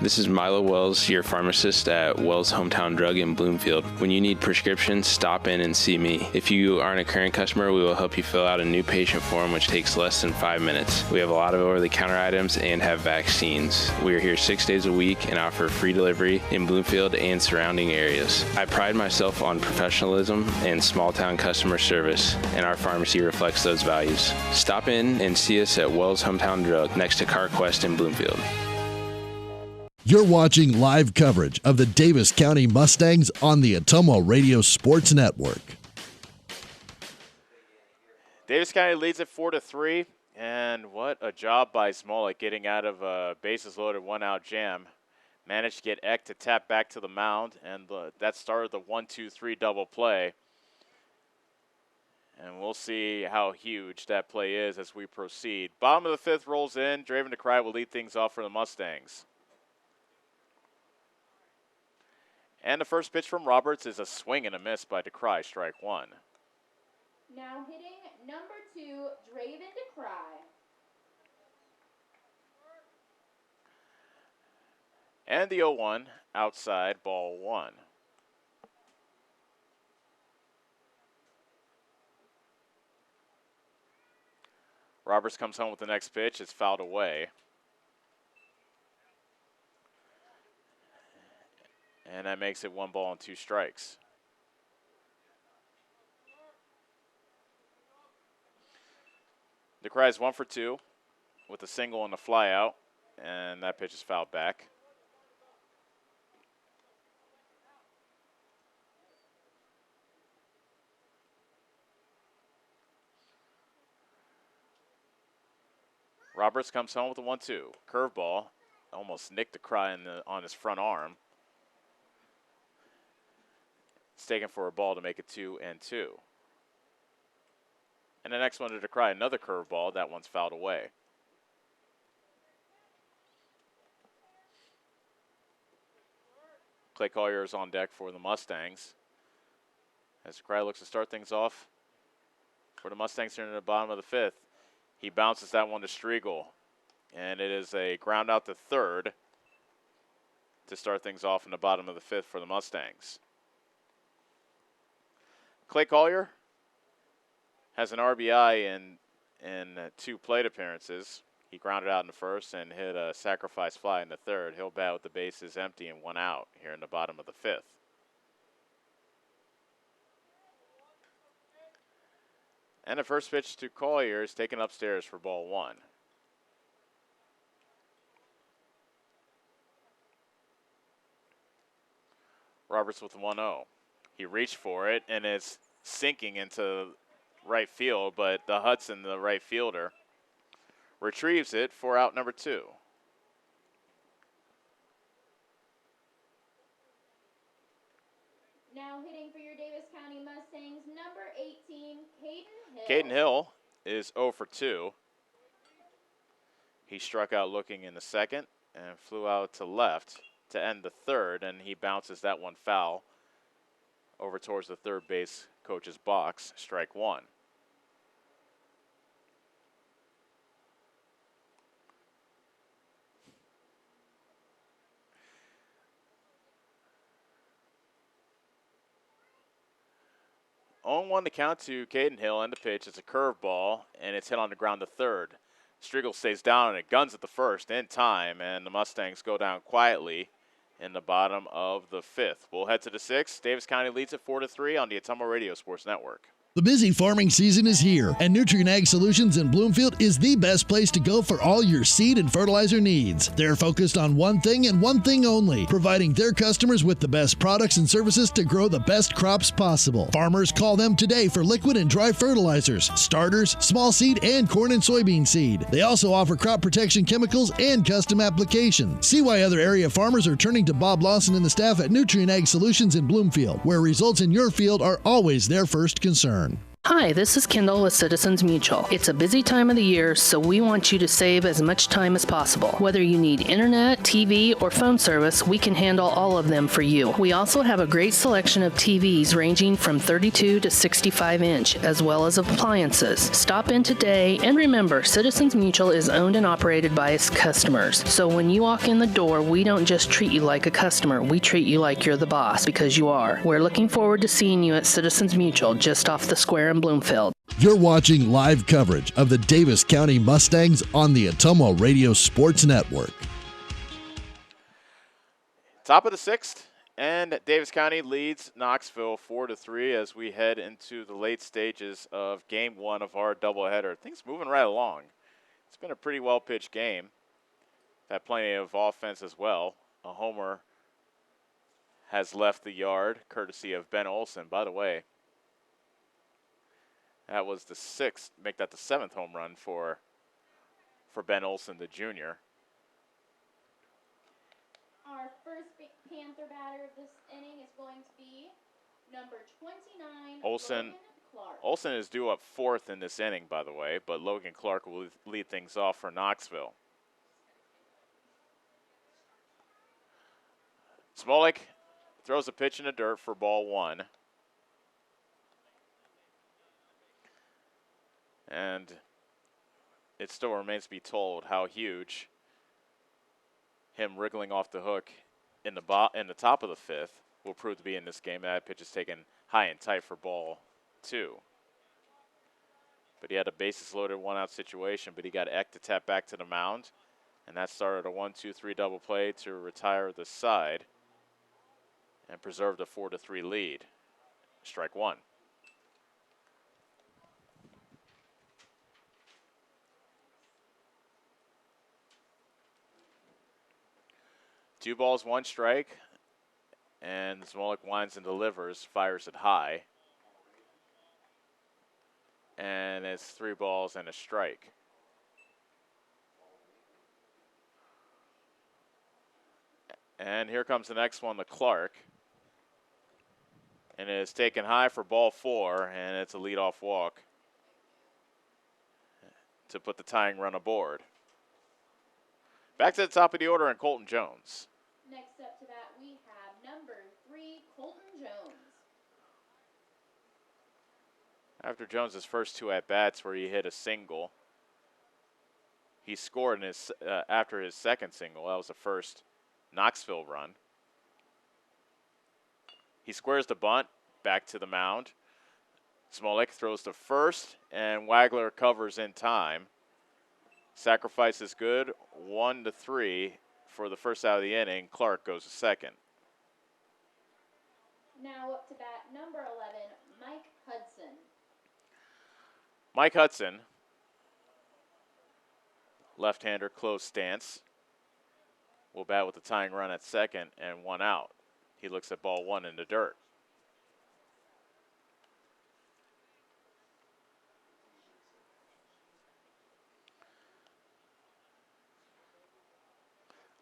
This is Milo Wells, your pharmacist at Wells Hometown Drug in Bloomfield. When you need prescriptions, stop in and see me. If you aren't a current customer, we will help you fill out a new patient form, which takes less than 5 minutes. We have a lot of over-the-counter items and have vaccines. We are here 6 days a week and offer free delivery in Bloomfield and surrounding areas. I pride myself on professionalism and small-town customer service, and our pharmacy reflects those values. Stop in and see us at Wells Hometown Drug next to CarQuest in Bloomfield. You're watching live coverage of the Davis County Mustangs on the Ottumwa Radio Sports Network. Davis County leads it 4-3, and what a job by Smolik getting out of a bases-loaded 1-out jam. Managed to get Eck to tap back to the mound, and that started the 1-2-3 double play. And we'll see how huge that play is as we proceed. Bottom of the fifth rolls in. Draven DeCry will lead things off for the Mustangs. And the first pitch from Roberts is a swing and a miss by DeCry, strike one. Now hitting number 2, Draven DeCry. And the 0-1 outside, ball one. Roberts comes home with the next pitch. It's fouled away. And that makes it 1 ball and 2 strikes. DeCry is 1 for 2 with a single and a fly out. And that pitch is fouled back. Roberts comes home with a 1-2. Curveball. Almost nicked DeCry on his front arm. It's taken for a ball to make it 2-2. And the next one to DeCry, another curveball. That one's fouled away. Clay Collier is on deck for the Mustangs. As DeCry looks to start things off for the Mustangs here in the bottom of the fifth. He bounces that one to Striegel. And it is a ground out to third to start things off in the bottom of the fifth for the Mustangs. Clay Collier has an RBI in 2 plate appearances. He grounded out in the first and hit a sacrifice fly in the third. He'll bat with the bases empty and 1 out here in the bottom of the fifth. And the first pitch to Collier is taken upstairs for ball one. Roberts with 1-0. He reached for it, and it's sinking into right field, but the Hudson, the right fielder, retrieves it for out number 2. Now hitting for your Davis County Mustangs, number 18, Caden Hill. Caden Hill is 0 for 2. He struck out looking in the second and flew out to left to end the third, and he bounces that one foul over towards the third base coach's box, strike one. On 1 to count to Caden Hill, and the pitch. It's a curveball, and it's hit on the ground to third. Striegel stays down, and it guns at the first in time, and the Mustangs go down quietly in the bottom of the fifth. We'll head to the sixth. Davis County leads at 4-3 on the Ottumwa Radio Sports Network. The busy farming season is here, and Nutrient Ag Solutions in Bloomfield is the best place to go for all your seed and fertilizer needs. They're focused on one thing and one thing only, providing their customers with the best products and services to grow the best crops possible. Farmers, call them today for liquid and dry fertilizers, starters, small seed, and corn and soybean seed. They also offer crop protection chemicals and custom application. See why other area farmers are turning to Bob Lawson and the staff at Nutrient Ag Solutions in Bloomfield, where results in your field are always their first concern. Hi, this is Kendall with Citizens Mutual. It's a busy time of the year, so we want you to save as much time as possible. Whether you need internet, TV, or phone service, we can handle all of them for you. We also have a great selection of TVs ranging from 32 to 65 inch, as well as appliances. Stop in today, and remember, Citizens Mutual is owned and operated by its customers. So when you walk in the door, we don't just treat you like a customer, we treat you like you're the boss, because you are. We're looking forward to seeing you at Citizens Mutual, just off the square in Bloomfield. You're watching live coverage of the Davis County Mustangs on the Ottumwa Radio Sports Network. Top of the sixth, and Davis County leads Knoxville 4-3 as we head into the late stages of game one of our doubleheader. Things moving right along. It's been a pretty well-pitched game. Had plenty of offense as well. A homer has left the yard, courtesy of Ben Olson. By the way, that was the sixth, make that the seventh home run for Ben Olson, the junior. Our first Panther batter of this inning is going to be number 29, Olson. Olsen is due up 4th in this inning, by the way, but Logan Clark will lead things off for Knoxville. Smolik throws a pitch in the dirt for ball 1. And it still remains to be told how huge him wriggling off the hook in the top of the 5th will prove to be in this game. That pitch is taken high and tight for ball 2. But he had a bases loaded 1-out situation, but he got Eck to tap back to the mound, and that started a 1-2-3 double play to retire the side and preserve the 4-3 lead. Strike 1. Two balls, 1 strike, and Smolik winds and delivers, fires it high. And it's 3 balls and a strike. And here comes the next one, the Clark. And it is taken high for ball 4, and it's a leadoff walk to put the tying run aboard. Back to the top of the order and Colton Jones. Next up to bat, we have number 3, Colton Jones. After Jones's first 2 at-bats where he hit a single, he scored in his after his second single. That was the first Knoxville run. He squares the bunt back to the mound. Smolik throws to first, and Wagler covers in time. Sacrifice is good, 1-3 for the first out of the inning. Clark goes to second. Now up to bat, number 11, Mike Hudson. Mike Hudson, left-hander, close stance, will bat with the tying run at second and 1 out. He looks at ball 1 in the dirt.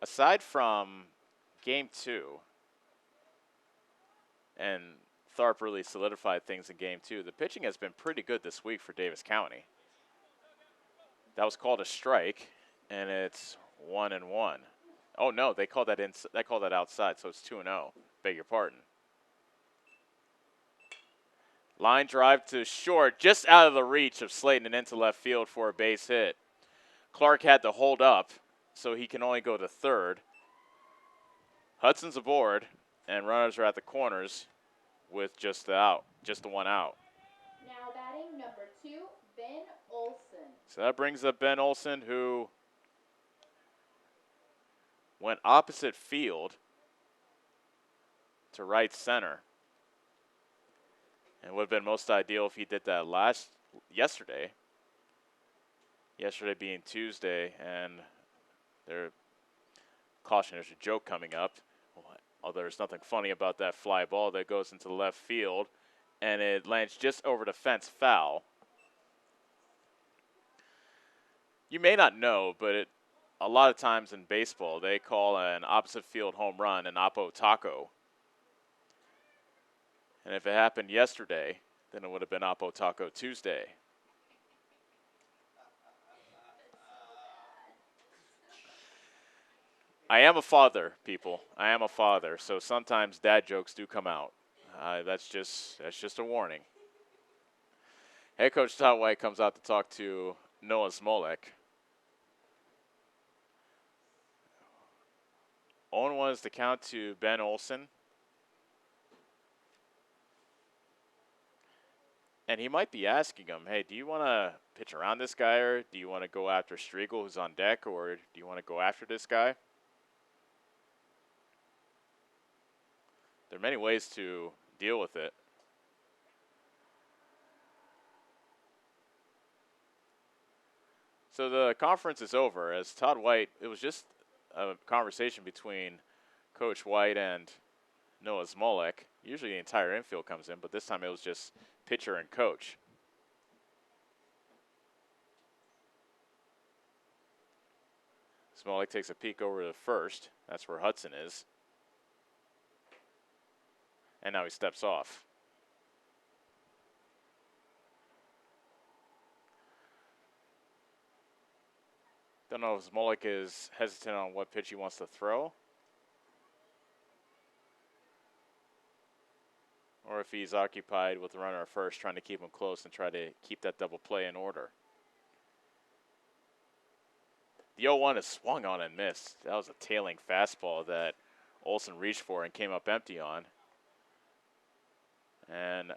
Aside from game 2, and Tharp really solidified things in game 2, the pitching has been pretty good this week for Davis County. That was called a strike, and it's 1-1. Oh no, they called that outside, so it's 2-0. Beg your pardon. Line drive to short, just out of the reach of Slayton and into left field for a base hit. Clark had to hold up, so he can only go to third. Hudson's aboard, and runners are at the corners with just the 1 out. Now batting number 2, Ben Olsen. So that brings up Ben Olsen, who went opposite field to right center. And it would have been most ideal if he did that yesterday. Yesterday being Tuesday, and there's a joke coming up. Although there's nothing funny about that fly ball that goes into the left field, and it lands just over the fence foul. You may not know, but a lot of times in baseball, they call an opposite field home run an oppo taco. And if it happened yesterday, then it would have been oppo taco Tuesday. I am a father, people. I am a father, so sometimes dad jokes do come out. That's just a warning. Head coach Todd White comes out to talk to Noah Smolik. 0-1 is the count to Ben Olsen. And he might be asking him, hey, do you want to pitch around this guy, or do you want to go after Striegel, who's on deck, or do you want to go after this guy? There are many ways to deal with it. So the conference is over. As Todd White, it was just a conversation between Coach White and Noah Smolik. Usually the entire infield comes in, but this time it was just pitcher and coach. Smolik takes a peek over to first. That's where Hudson is. And now he steps off. Don't know if Smolik is hesitant on what pitch he wants to throw, or if he's occupied with the runner at first, trying to keep him close and try to keep that double play in order. The 0-1 is swung on and missed. That was a tailing fastball that Olson reached for and came up empty on. And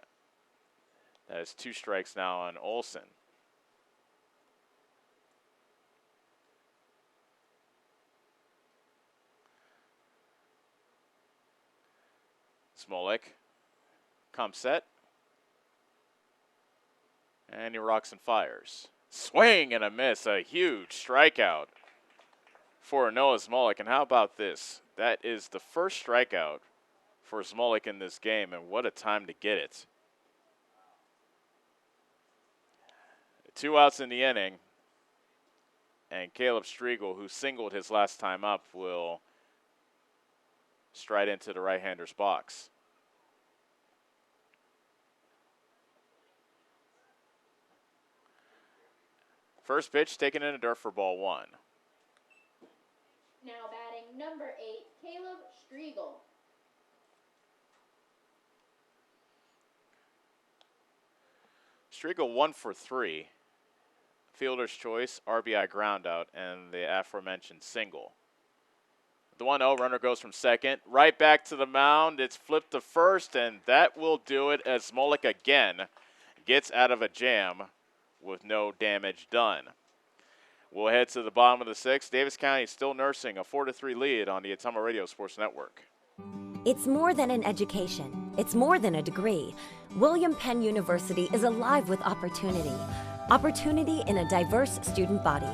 that is 2 strikes now on Olson. Smolik comes set. And he rocks and fires. Swing and a miss, a huge strikeout for Noah Smolik. And how about this? That is the first strikeout for Smolik in this game, and what a time to get it. 2 outs in the inning, and Caleb Striegel, who singled his last time up, will stride into the right-hander's box. First pitch taken in the dirt for ball 1. Now batting number 8, Caleb Striegel. Striegel 1 for 3. Fielder's choice, RBI groundout, and the aforementioned single. The 1-0 runner goes from second, right back to the mound. It's flipped to first, and that will do it as Smolik again gets out of a jam with no damage done. We'll head to the bottom of the 6th. Davis County is still nursing a 4-3 lead on the Ottumwa Radio Sports Network. It's more than an education. It's more than a degree. William Penn University is alive with opportunity. Opportunity in a diverse student body.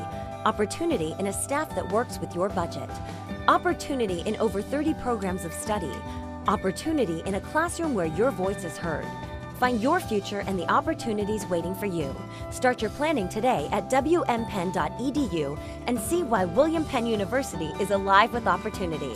Opportunity in a staff that works with your budget. Opportunity in over 30 programs of study. Opportunity in a classroom where your voice is heard. Find your future and the opportunities waiting for you. Start your planning today at wmpenn.edu and see why William Penn University is alive with opportunity.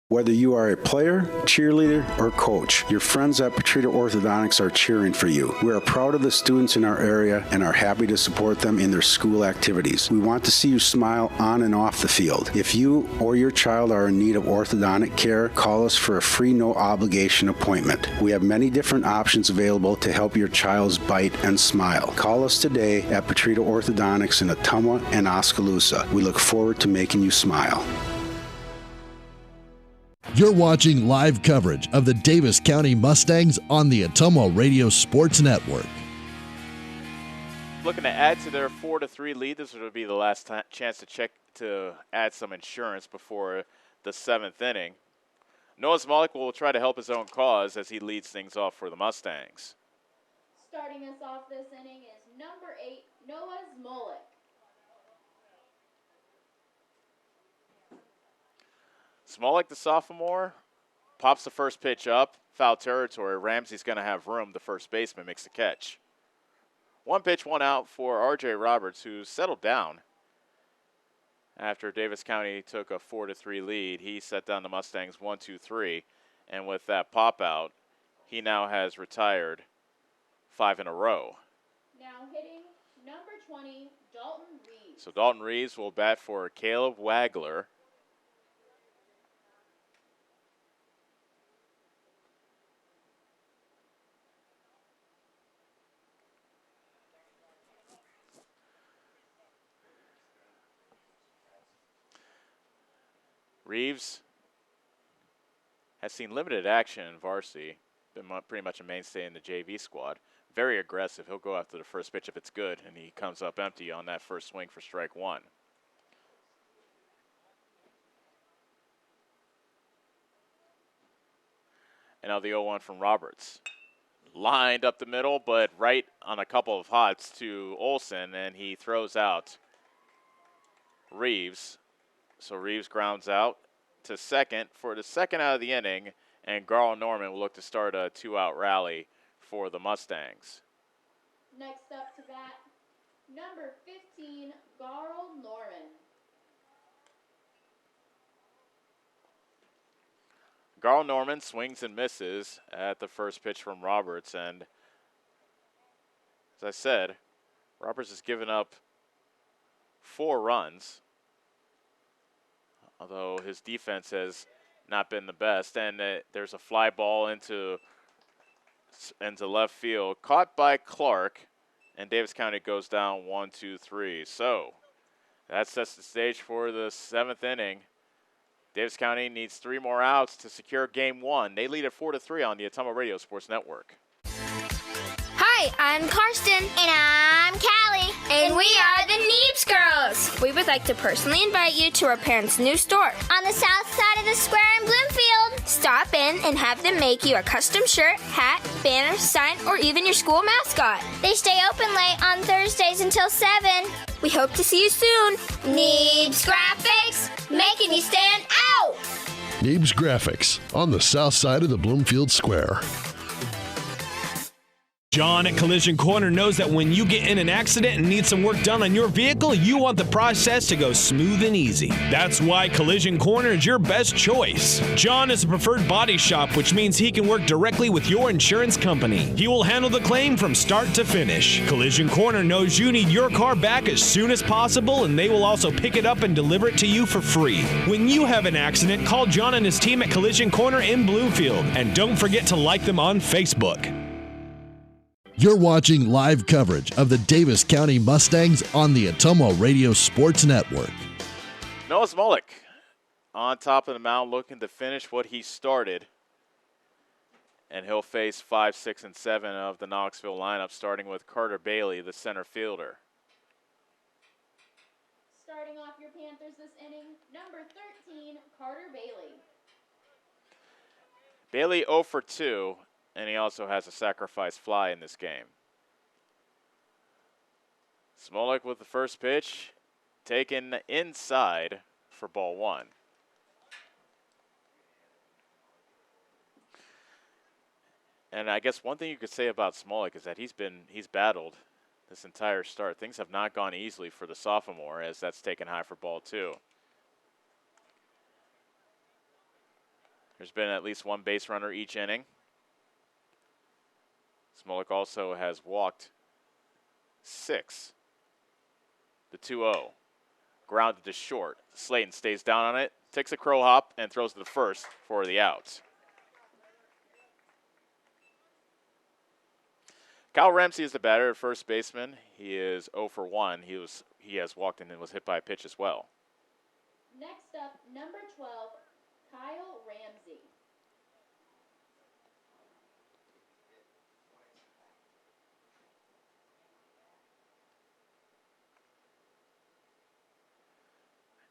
Whether you are a player, cheerleader, or coach, your friends at Petrita Orthodontics are cheering for you. We are proud of the students in our area and are happy to support them in their school activities. We want to see you smile on and off the field. If you or your child are in need of orthodontic care, call us for a free no-obligation appointment. We have many different options available to help your child's bite and smile. Call us today at Petrita Orthodontics in Ottumwa and Oskaloosa. We look forward to making you smile. You're watching live coverage of the Davis County Mustangs on the Ottumwa Radio Sports Network. Looking to add to their 4-3 lead. This would be the last chance to add some insurance before the 7th inning. Noah Smolik will try to help his own cause as he leads things off for the Mustangs. Starting us off this inning is number 8, Noah Smolik. Smolik, the sophomore, pops the first pitch up. Foul territory. Ramsey's going to have room. The first baseman makes the catch. 1 pitch, 1 out for R.J. Roberts, who's settled down. After Davis County took a 4-3 lead, he set down the Mustangs 1-2-3. And with that pop out, he now has retired 5 in a row. Now hitting number 20, Dalton Reeves. So Dalton Reeves will bat for Caleb Wagler. Reeves has seen limited action in varsity, been pretty much a mainstay in the JV squad. Very aggressive. He'll go after the first pitch if it's good, and he comes up empty on that first swing for strike 1. And now the 0-1 from Roberts. Lined up the middle, but right on a couple of hots to Olson, and he throws out Reeves. So Reeves grounds out to second for the second out of the inning, and Garl Norman will look to start a 2-out rally for the Mustangs. Next up to bat, number 15, Garl Norman. Garl Norman swings and misses at the first pitch from Roberts, and as I said, Roberts has given up 4 runs, although his defense has not been the best. And there's a fly ball into left field, caught by Clark, and Davis County goes down 1-2-3. So that sets the stage for the 7th inning. Davis County needs 3 more outs to secure game 1. They lead at 4-3 on the Atomo Radio Sports Network. Hi, I'm Karsten. And I'm Callie. And we are the Neebs Girls. We would like to personally invite you to our parents' new store on the south side of the square in Bloomfield. Stop in and have them make you a custom shirt, hat, banner, sign, or even your school mascot. They stay open late on Thursdays until 7. We hope to see you soon. Neebs Graphics, making you stand out. Neebs Graphics on the south side of the Bloomfield Square. John at Collision Corner knows that when you get in an accident and need some work done on your vehicle, you want the process to go smooth and easy. That's why Collision Corner is your best choice. John is a preferred body shop, which means he can work directly with your insurance company. He will handle the claim from start to finish. Collision Corner knows you need your car back as soon as possible, and they will also pick it up and deliver it to you for free. When you have an accident, call John and his team at Collision Corner in Bloomfield, and don't forget to like them on Facebook. You're watching live coverage of the Davis County Mustangs on the Atomo Radio Sports Network. Noah Smolik on top of the mound looking to finish what he started. And he'll face 5, 6, and 7 of the Knoxville lineup, starting with Carter Bailey, the center fielder. Starting off your Panthers this inning, number 13, Carter Bailey. Bailey 0 for 2. And he also has a sacrifice fly in this game. Smolik with the first pitch, taken inside for ball 1. And I guess one thing you could say about Smolik is that he's battled this entire start. Things have not gone easily for the sophomore, as that's taken high for ball 2. There's been at least 1 base runner each inning. Smolik also has walked 6. The 2-0. Grounded to short. Slayton stays down on it, takes a crow hop, and throws to the first for the out. Kyle Ramsey is the batter at first baseman. He is 0 for 1. He has walked and was hit by a pitch as well. Next up, number 12, Kyle Ramsey.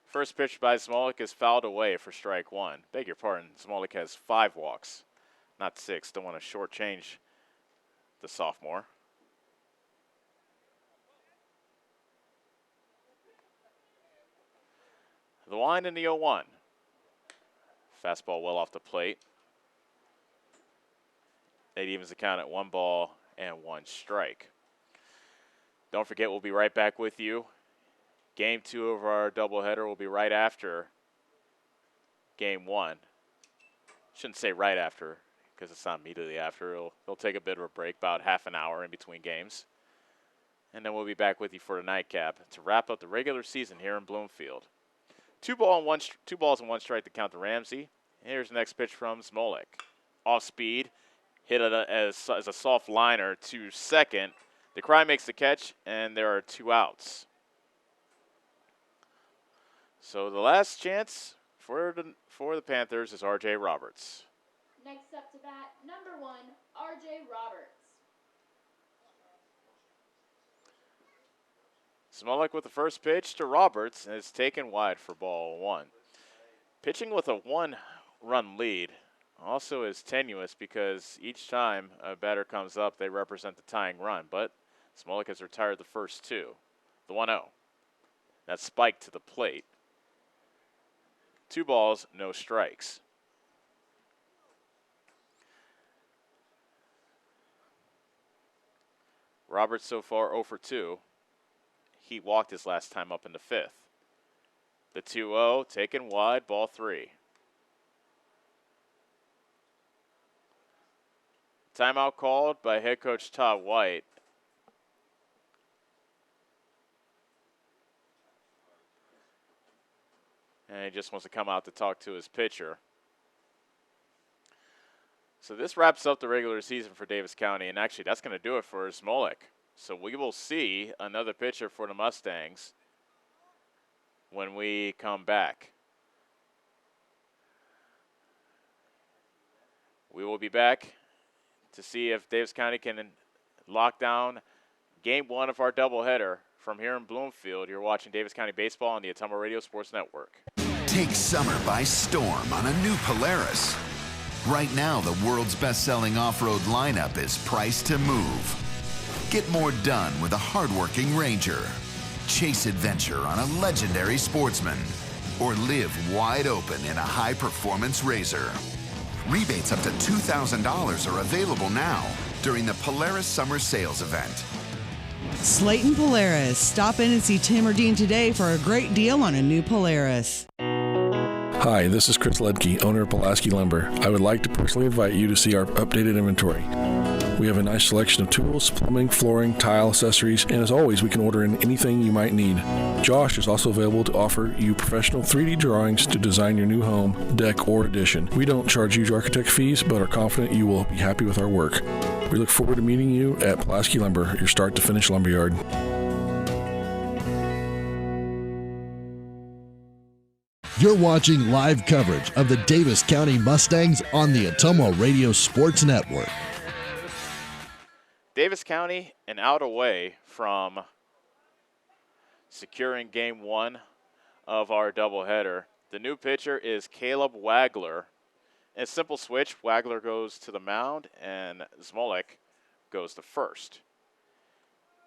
First pitch by Smolik is fouled away for strike 1. Beg your pardon, Smolik has 5 walks, not 6. Don't want to shortchange the sophomore. The wind in the 0-1. Fastball well off the plate. It evens the count at 1 ball and 1 strike. Don't forget, we'll be right back with you. Game 2 of our doubleheader will be right after Game 1. Shouldn't say right after, because it's not immediately after. They'll take a bit of a break, about half an hour in between games. And then we'll be back with you for a nightcap to wrap up the regular season here in Bloomfield. 2 balls and 1 strike to count to Ramsey. Here's the next pitch from Smolik. Off speed, hit it as a soft liner to second. The Cry makes the catch, and there are 2 outs. So the last chance for the Panthers is R.J. Roberts. Next up to bat, number 1, R.J. Roberts. Smolik with the first pitch to Roberts, and it's taken wide for ball 1. Pitching with a 1-run lead also is tenuous because each time a batter comes up, they represent the tying run. But Smolik has retired the first 2. The 1-0. That spike to the plate. 2 balls, no strikes. Roberts so far 0 for 2. He walked his last time up in the 5th. The 2-0 taken wide, ball 3. Timeout called by head coach Todd White. And he just wants to come out to talk to his pitcher. So this wraps up the regular season for Davis County, and actually that's going to do it for Smolik. So we will see another pitcher for the Mustangs when we come back. We will be back to see if Davis County can lock down game one of our doubleheader from here in Bloomfield. You're watching Davis County Baseball on the Ottumwa Radio Sports Network. Take summer by storm on a new Polaris. Right now, the world's best-selling off-road lineup is priced to move. Get more done with a hardworking Ranger. Chase adventure on a legendary Sportsman. Or live wide open in a high-performance Razor. Rebates up to $2,000 are available now during the Polaris Summer Sales Event. Slayton Polaris. Stop in and see Tim or Dean today for a great deal on a new Polaris. Hi, this is Chris Ledke, owner of Pulaski Lumber. I would like to personally invite you to see our updated inventory. We have a nice selection of tools, plumbing, flooring, tile, accessories, and as always, we can order in anything you might need. Josh is also available to offer you professional 3D drawings to design your new home, deck, or addition. We don't charge huge architect fees, but are confident you will be happy with our work. We look forward to meeting you at Pulaski Lumber, your start-to-finish lumberyard. You're watching live coverage of the Davis County Mustangs on the Ottumwa Radio Sports Network. Davis County an out away from securing game one of our doubleheader. The new pitcher is Caleb Wagler. In a simple switch, Wagler goes to the mound and Smolik goes to first.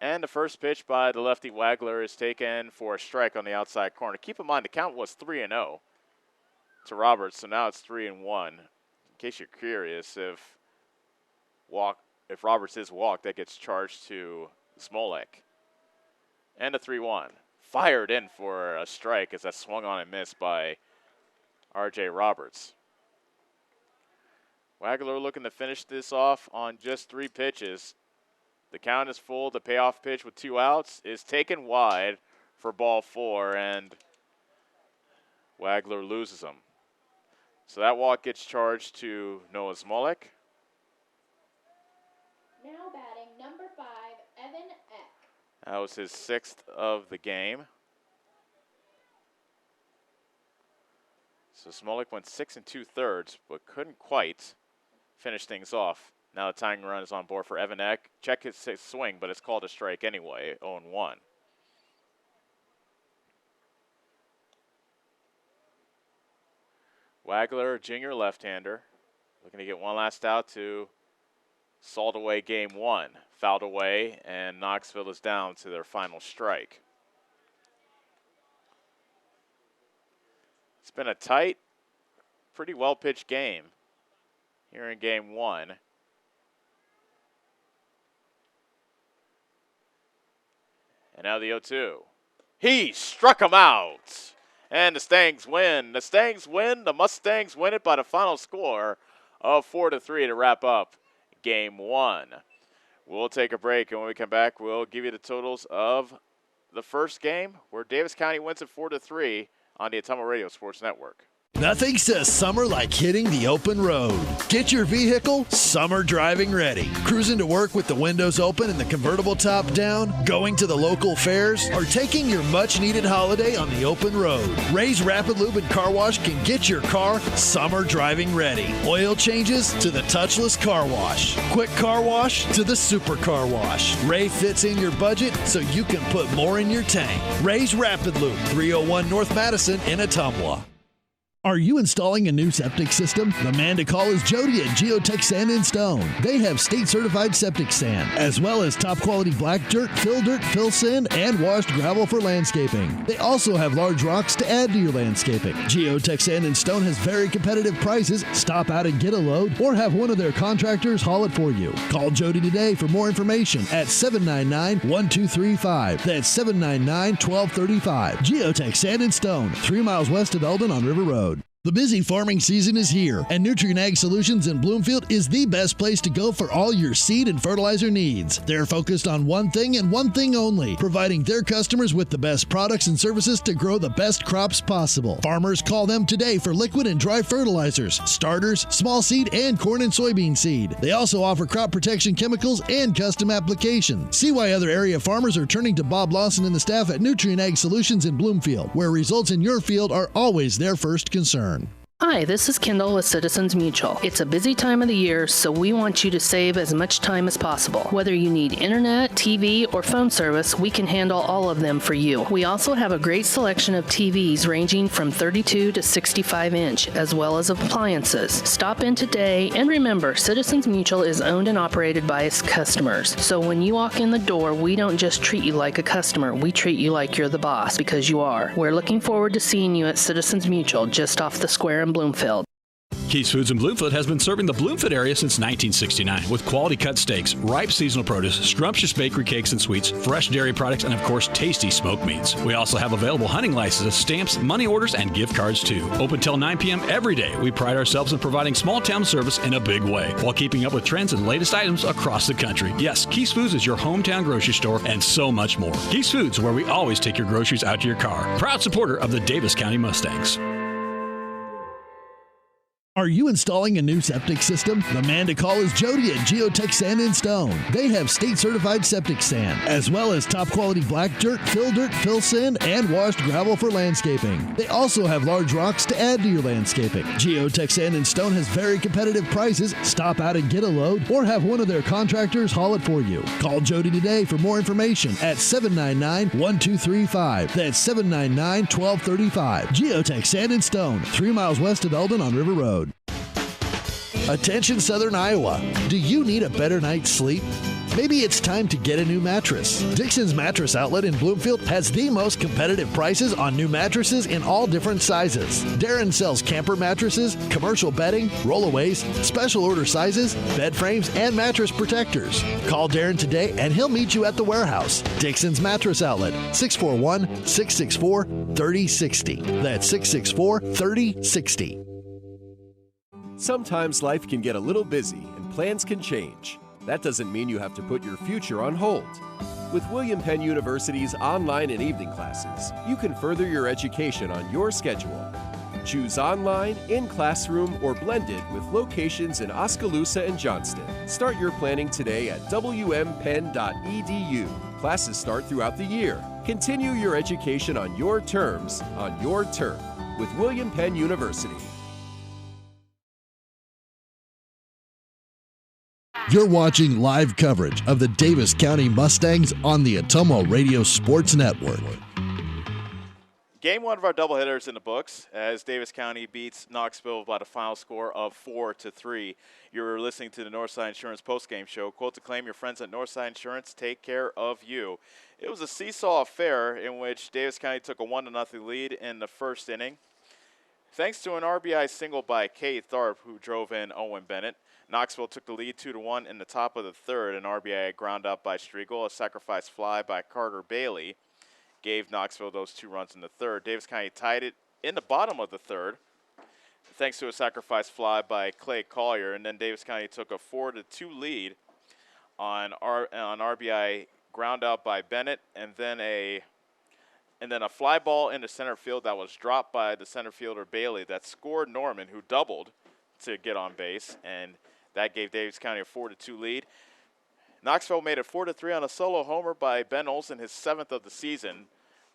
And the first pitch by the lefty Wagler is taken for a strike on the outside corner. Keep in mind the count was 3-0 to Roberts, so now it's 3-1. In case you're curious, if Roberts is walked, that gets charged to Smolik. And a 3-1. Fired in for a strike as that swung on and missed by R.J. Roberts. Wagler looking to finish this off on just 3 pitches. The count is full. The payoff pitch with 2 outs is taken wide for ball 4, and Wagler loses him. So that walk gets charged to Noah Smolik. Now batting number 5, Evan Eck. That was his 6th of the game. So Smolik went 6 2/3, but couldn't quite finish things off. Now the tying run is on board for Evan Eck. Check his swing, but it's called a strike anyway, 0-1. Wagler, junior left-hander, looking to get one last out to salt away game one. Fouled away, and Knoxville is down to their final strike. It's been a tight, pretty well-pitched game here in game one. And now the 0-2. He struck him out. And the Stangs win. The Stangs win. The Mustangs win it by the final score of 4-3 to wrap up game one. We'll take a break, and when we come back, we'll give you the totals of the first game, where Davis County wins it 4-3 on the Ottumwa Radio Sports Network. Nothing says summer like hitting the open road. Get your vehicle summer driving ready. Cruising to work with the windows open and the convertible top down, going to the local fairs, or taking your much-needed holiday on the open road. Ray's Rapid Lube and Car Wash can get your car summer driving ready. Oil changes to the touchless car wash. Quick car wash to the super car wash. Ray fits in your budget so you can put more in your tank. Ray's Rapid Lube, 301 North Madison in Ottumwa. Are you installing a new septic system? The man to call is Jody at Geotech Sand and Stone. They have state-certified septic sand, as well as top-quality black dirt, fill sand, and washed gravel for landscaping. They also have large rocks to add to your landscaping. Geotech Sand and Stone has very competitive prices. Stop out and get a load, or have one of their contractors haul it for you. Call Jody today for more information at 799-1235. That's 799-1235. Geotech Sand and Stone, 3 miles west of Eldon on River Road. The busy farming season is here, and Nutrien Ag Solutions in Bloomfield is the best place to go for all your seed and fertilizer needs. They're focused on one thing and one thing only, providing their customers with the best products and services to grow the best crops possible. Farmers call them today for liquid and dry fertilizers, starters, small seed, and corn and soybean seed. They also offer crop protection chemicals and custom applications. See why other area farmers are turning to Bob Lawson and the staff at Nutrien Ag Solutions in Bloomfield, where results in your field are always their first concern. Hi, this is Kendall with Citizens Mutual. It's a busy time of the year, so we want you to save as much time as possible. Whether you need internet, TV, or phone service, we can handle all of them for you. We also have a great selection of TVs ranging from 32 to 65 inch, as well as appliances. Stop in today, and remember, Citizens Mutual is owned and operated by its customers. So when you walk in the door, we don't just treat you like a customer, we treat you like you're the boss, because you are. We're looking forward to seeing you at Citizens Mutual, just off the square in Bloomfield. Keith's Foods in Bloomfield has been serving the Bloomfield area since 1969 with quality cut steaks, ripe seasonal produce, scrumptious bakery cakes and sweets, fresh dairy products, and of course, tasty smoked meats. We also have available hunting licenses, stamps, money orders, and gift cards too. Open till 9 p.m. every day. We pride ourselves in providing small town service in a big way while keeping up with trends and latest items across the country. Yes, Keith's Foods is your hometown grocery store and so much more. Keith's Foods, where we always take your groceries out to your car. Proud supporter of the Davis County Mustangs. Are you installing a new septic system? The man to call is Jody at Geotech Sand and Stone. They have state-certified septic sand, as well as top-quality black dirt, fill sand, and washed gravel for landscaping. They also have large rocks to add to your landscaping. Geotech Sand and Stone has very competitive prices. Stop out and get a load, or have one of their contractors haul it for you. Call Jody today for more information at 799-1235. That's 799-1235. Geotech Sand and Stone, 3 miles west of Eldon on River Road. Attention Southern Iowa, do you need a better night's sleep? Maybe it's time to get a new mattress. Dixon's Mattress Outlet in Bloomfield has the most competitive prices on new mattresses in all different sizes. Darren sells camper mattresses, commercial bedding, rollaways, special order sizes, bed frames, and mattress protectors. Call Darren today and he'll meet you at the warehouse. Dixon's Mattress Outlet, 641-664-3060. That's 664-3060. Sometimes life can get a little busy and plans can change. That doesn't mean you have to put your future on hold. With William Penn University's online and evening classes, you can further your education on your schedule. Choose online, in-classroom, or blended with locations in Oskaloosa and Johnston. Start your planning today at wmpenn.edu. Classes start throughout the year. Continue your education on your terms, on your turf, with William Penn University. You're watching live coverage of the Davis County Mustangs on the Atomo Radio Sports Network. Game one of our doubleheaders in the books as Davis County beats Knoxville by the final score of 4-3. You're listening to the Northside Insurance postgame show. Quote to claim your friends at Northside Insurance take care of you. It was a seesaw affair in which Davis County took a 1-0 lead in the first inning. Thanks to an RBI single by Kate Tharp, who drove in Owen Bennett. Knoxville took the lead 2-1 in the top of the third. An RBI ground out by Striegel, a sacrifice fly by Carter Bailey gave Knoxville those 2 runs in the third. Davis County tied it in the bottom of the third thanks to a sacrifice fly by Clay Collier, and then Davis County took a 4-2 lead on RBI ground out by Bennett, and then a fly ball into center field that was dropped by the center fielder Bailey that scored Norman, who doubled to get on base, and that gave Davis County a 4-2 lead. Knoxville made it 4-3 on a solo homer by Ben Olsen, his 7th of the season,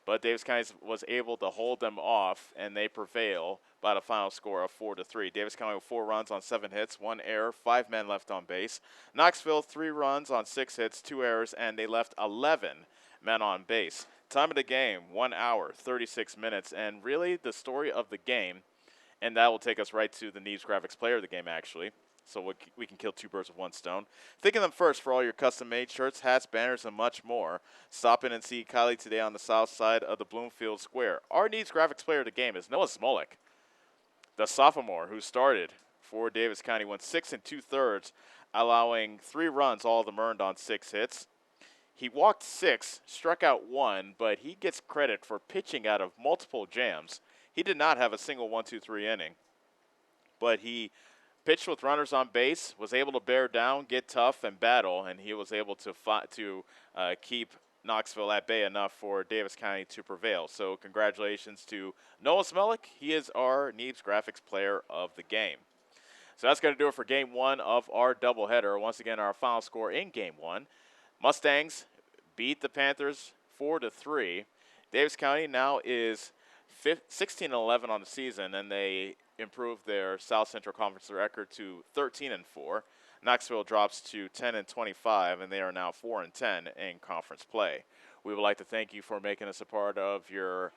but Davis County was able to hold them off, and they prevail by the final score of 4-3. Davis County with 4 runs on 7 hits, 1 error, 5 men left on base. Knoxville 3 runs on 6 hits, 2 errors, and they left 11 men on base. Time of the game, 1 hour, 36 minutes, and really the story of the game, and that will take us right to the Neves Graphics player of the game, actually. So we can kill 2 birds with 1 stone. Think of them first for all your custom-made shirts, hats, banners, and much more. Stop in and see Kylie today on the south side of the Bloomfield Square. Our Neves Graphics player of the game is Noah Smolik, the sophomore who started for Davis County, went 6 2/3, allowing 3 runs, all of them earned on 6 hits. He walked 6, struck out 1, but he gets credit for pitching out of multiple jams. he did not have a single 1-2-3 inning, but he pitched with runners on base, was able to bear down, get tough, and battle, and he was able to keep Knoxville at bay enough for Davis County to prevail. So congratulations to Noah Smelik. He is our Neebs Graphics Player of the Game. So that's going to do it for Game 1 of our doubleheader. Once again, our final score in Game 1. Mustangs beat the Panthers 4-3. Davis County now is 16-11 on the season, and they improved their South Central Conference record to 13-4. Knoxville drops to 10-25, and they are now 4-10 in conference play. We would like to thank you for making us a part of your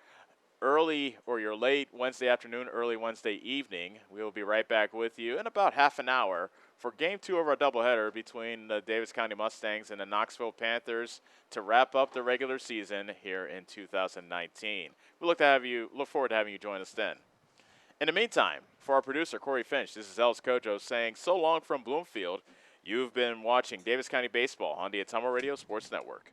early or your late Wednesday afternoon, early Wednesday evening. We will be right back with you in about half an hour for Game 2 of our doubleheader between the Davis County Mustangs and the Knoxville Panthers to wrap up the regular season here in 2019. We look forward to having you join us then. In the meantime, for our producer, Corey Finch, this is Ellis Kojo saying so long from Bloomfield. You've been watching Davis County Baseball on the Atomo Radio Sports Network.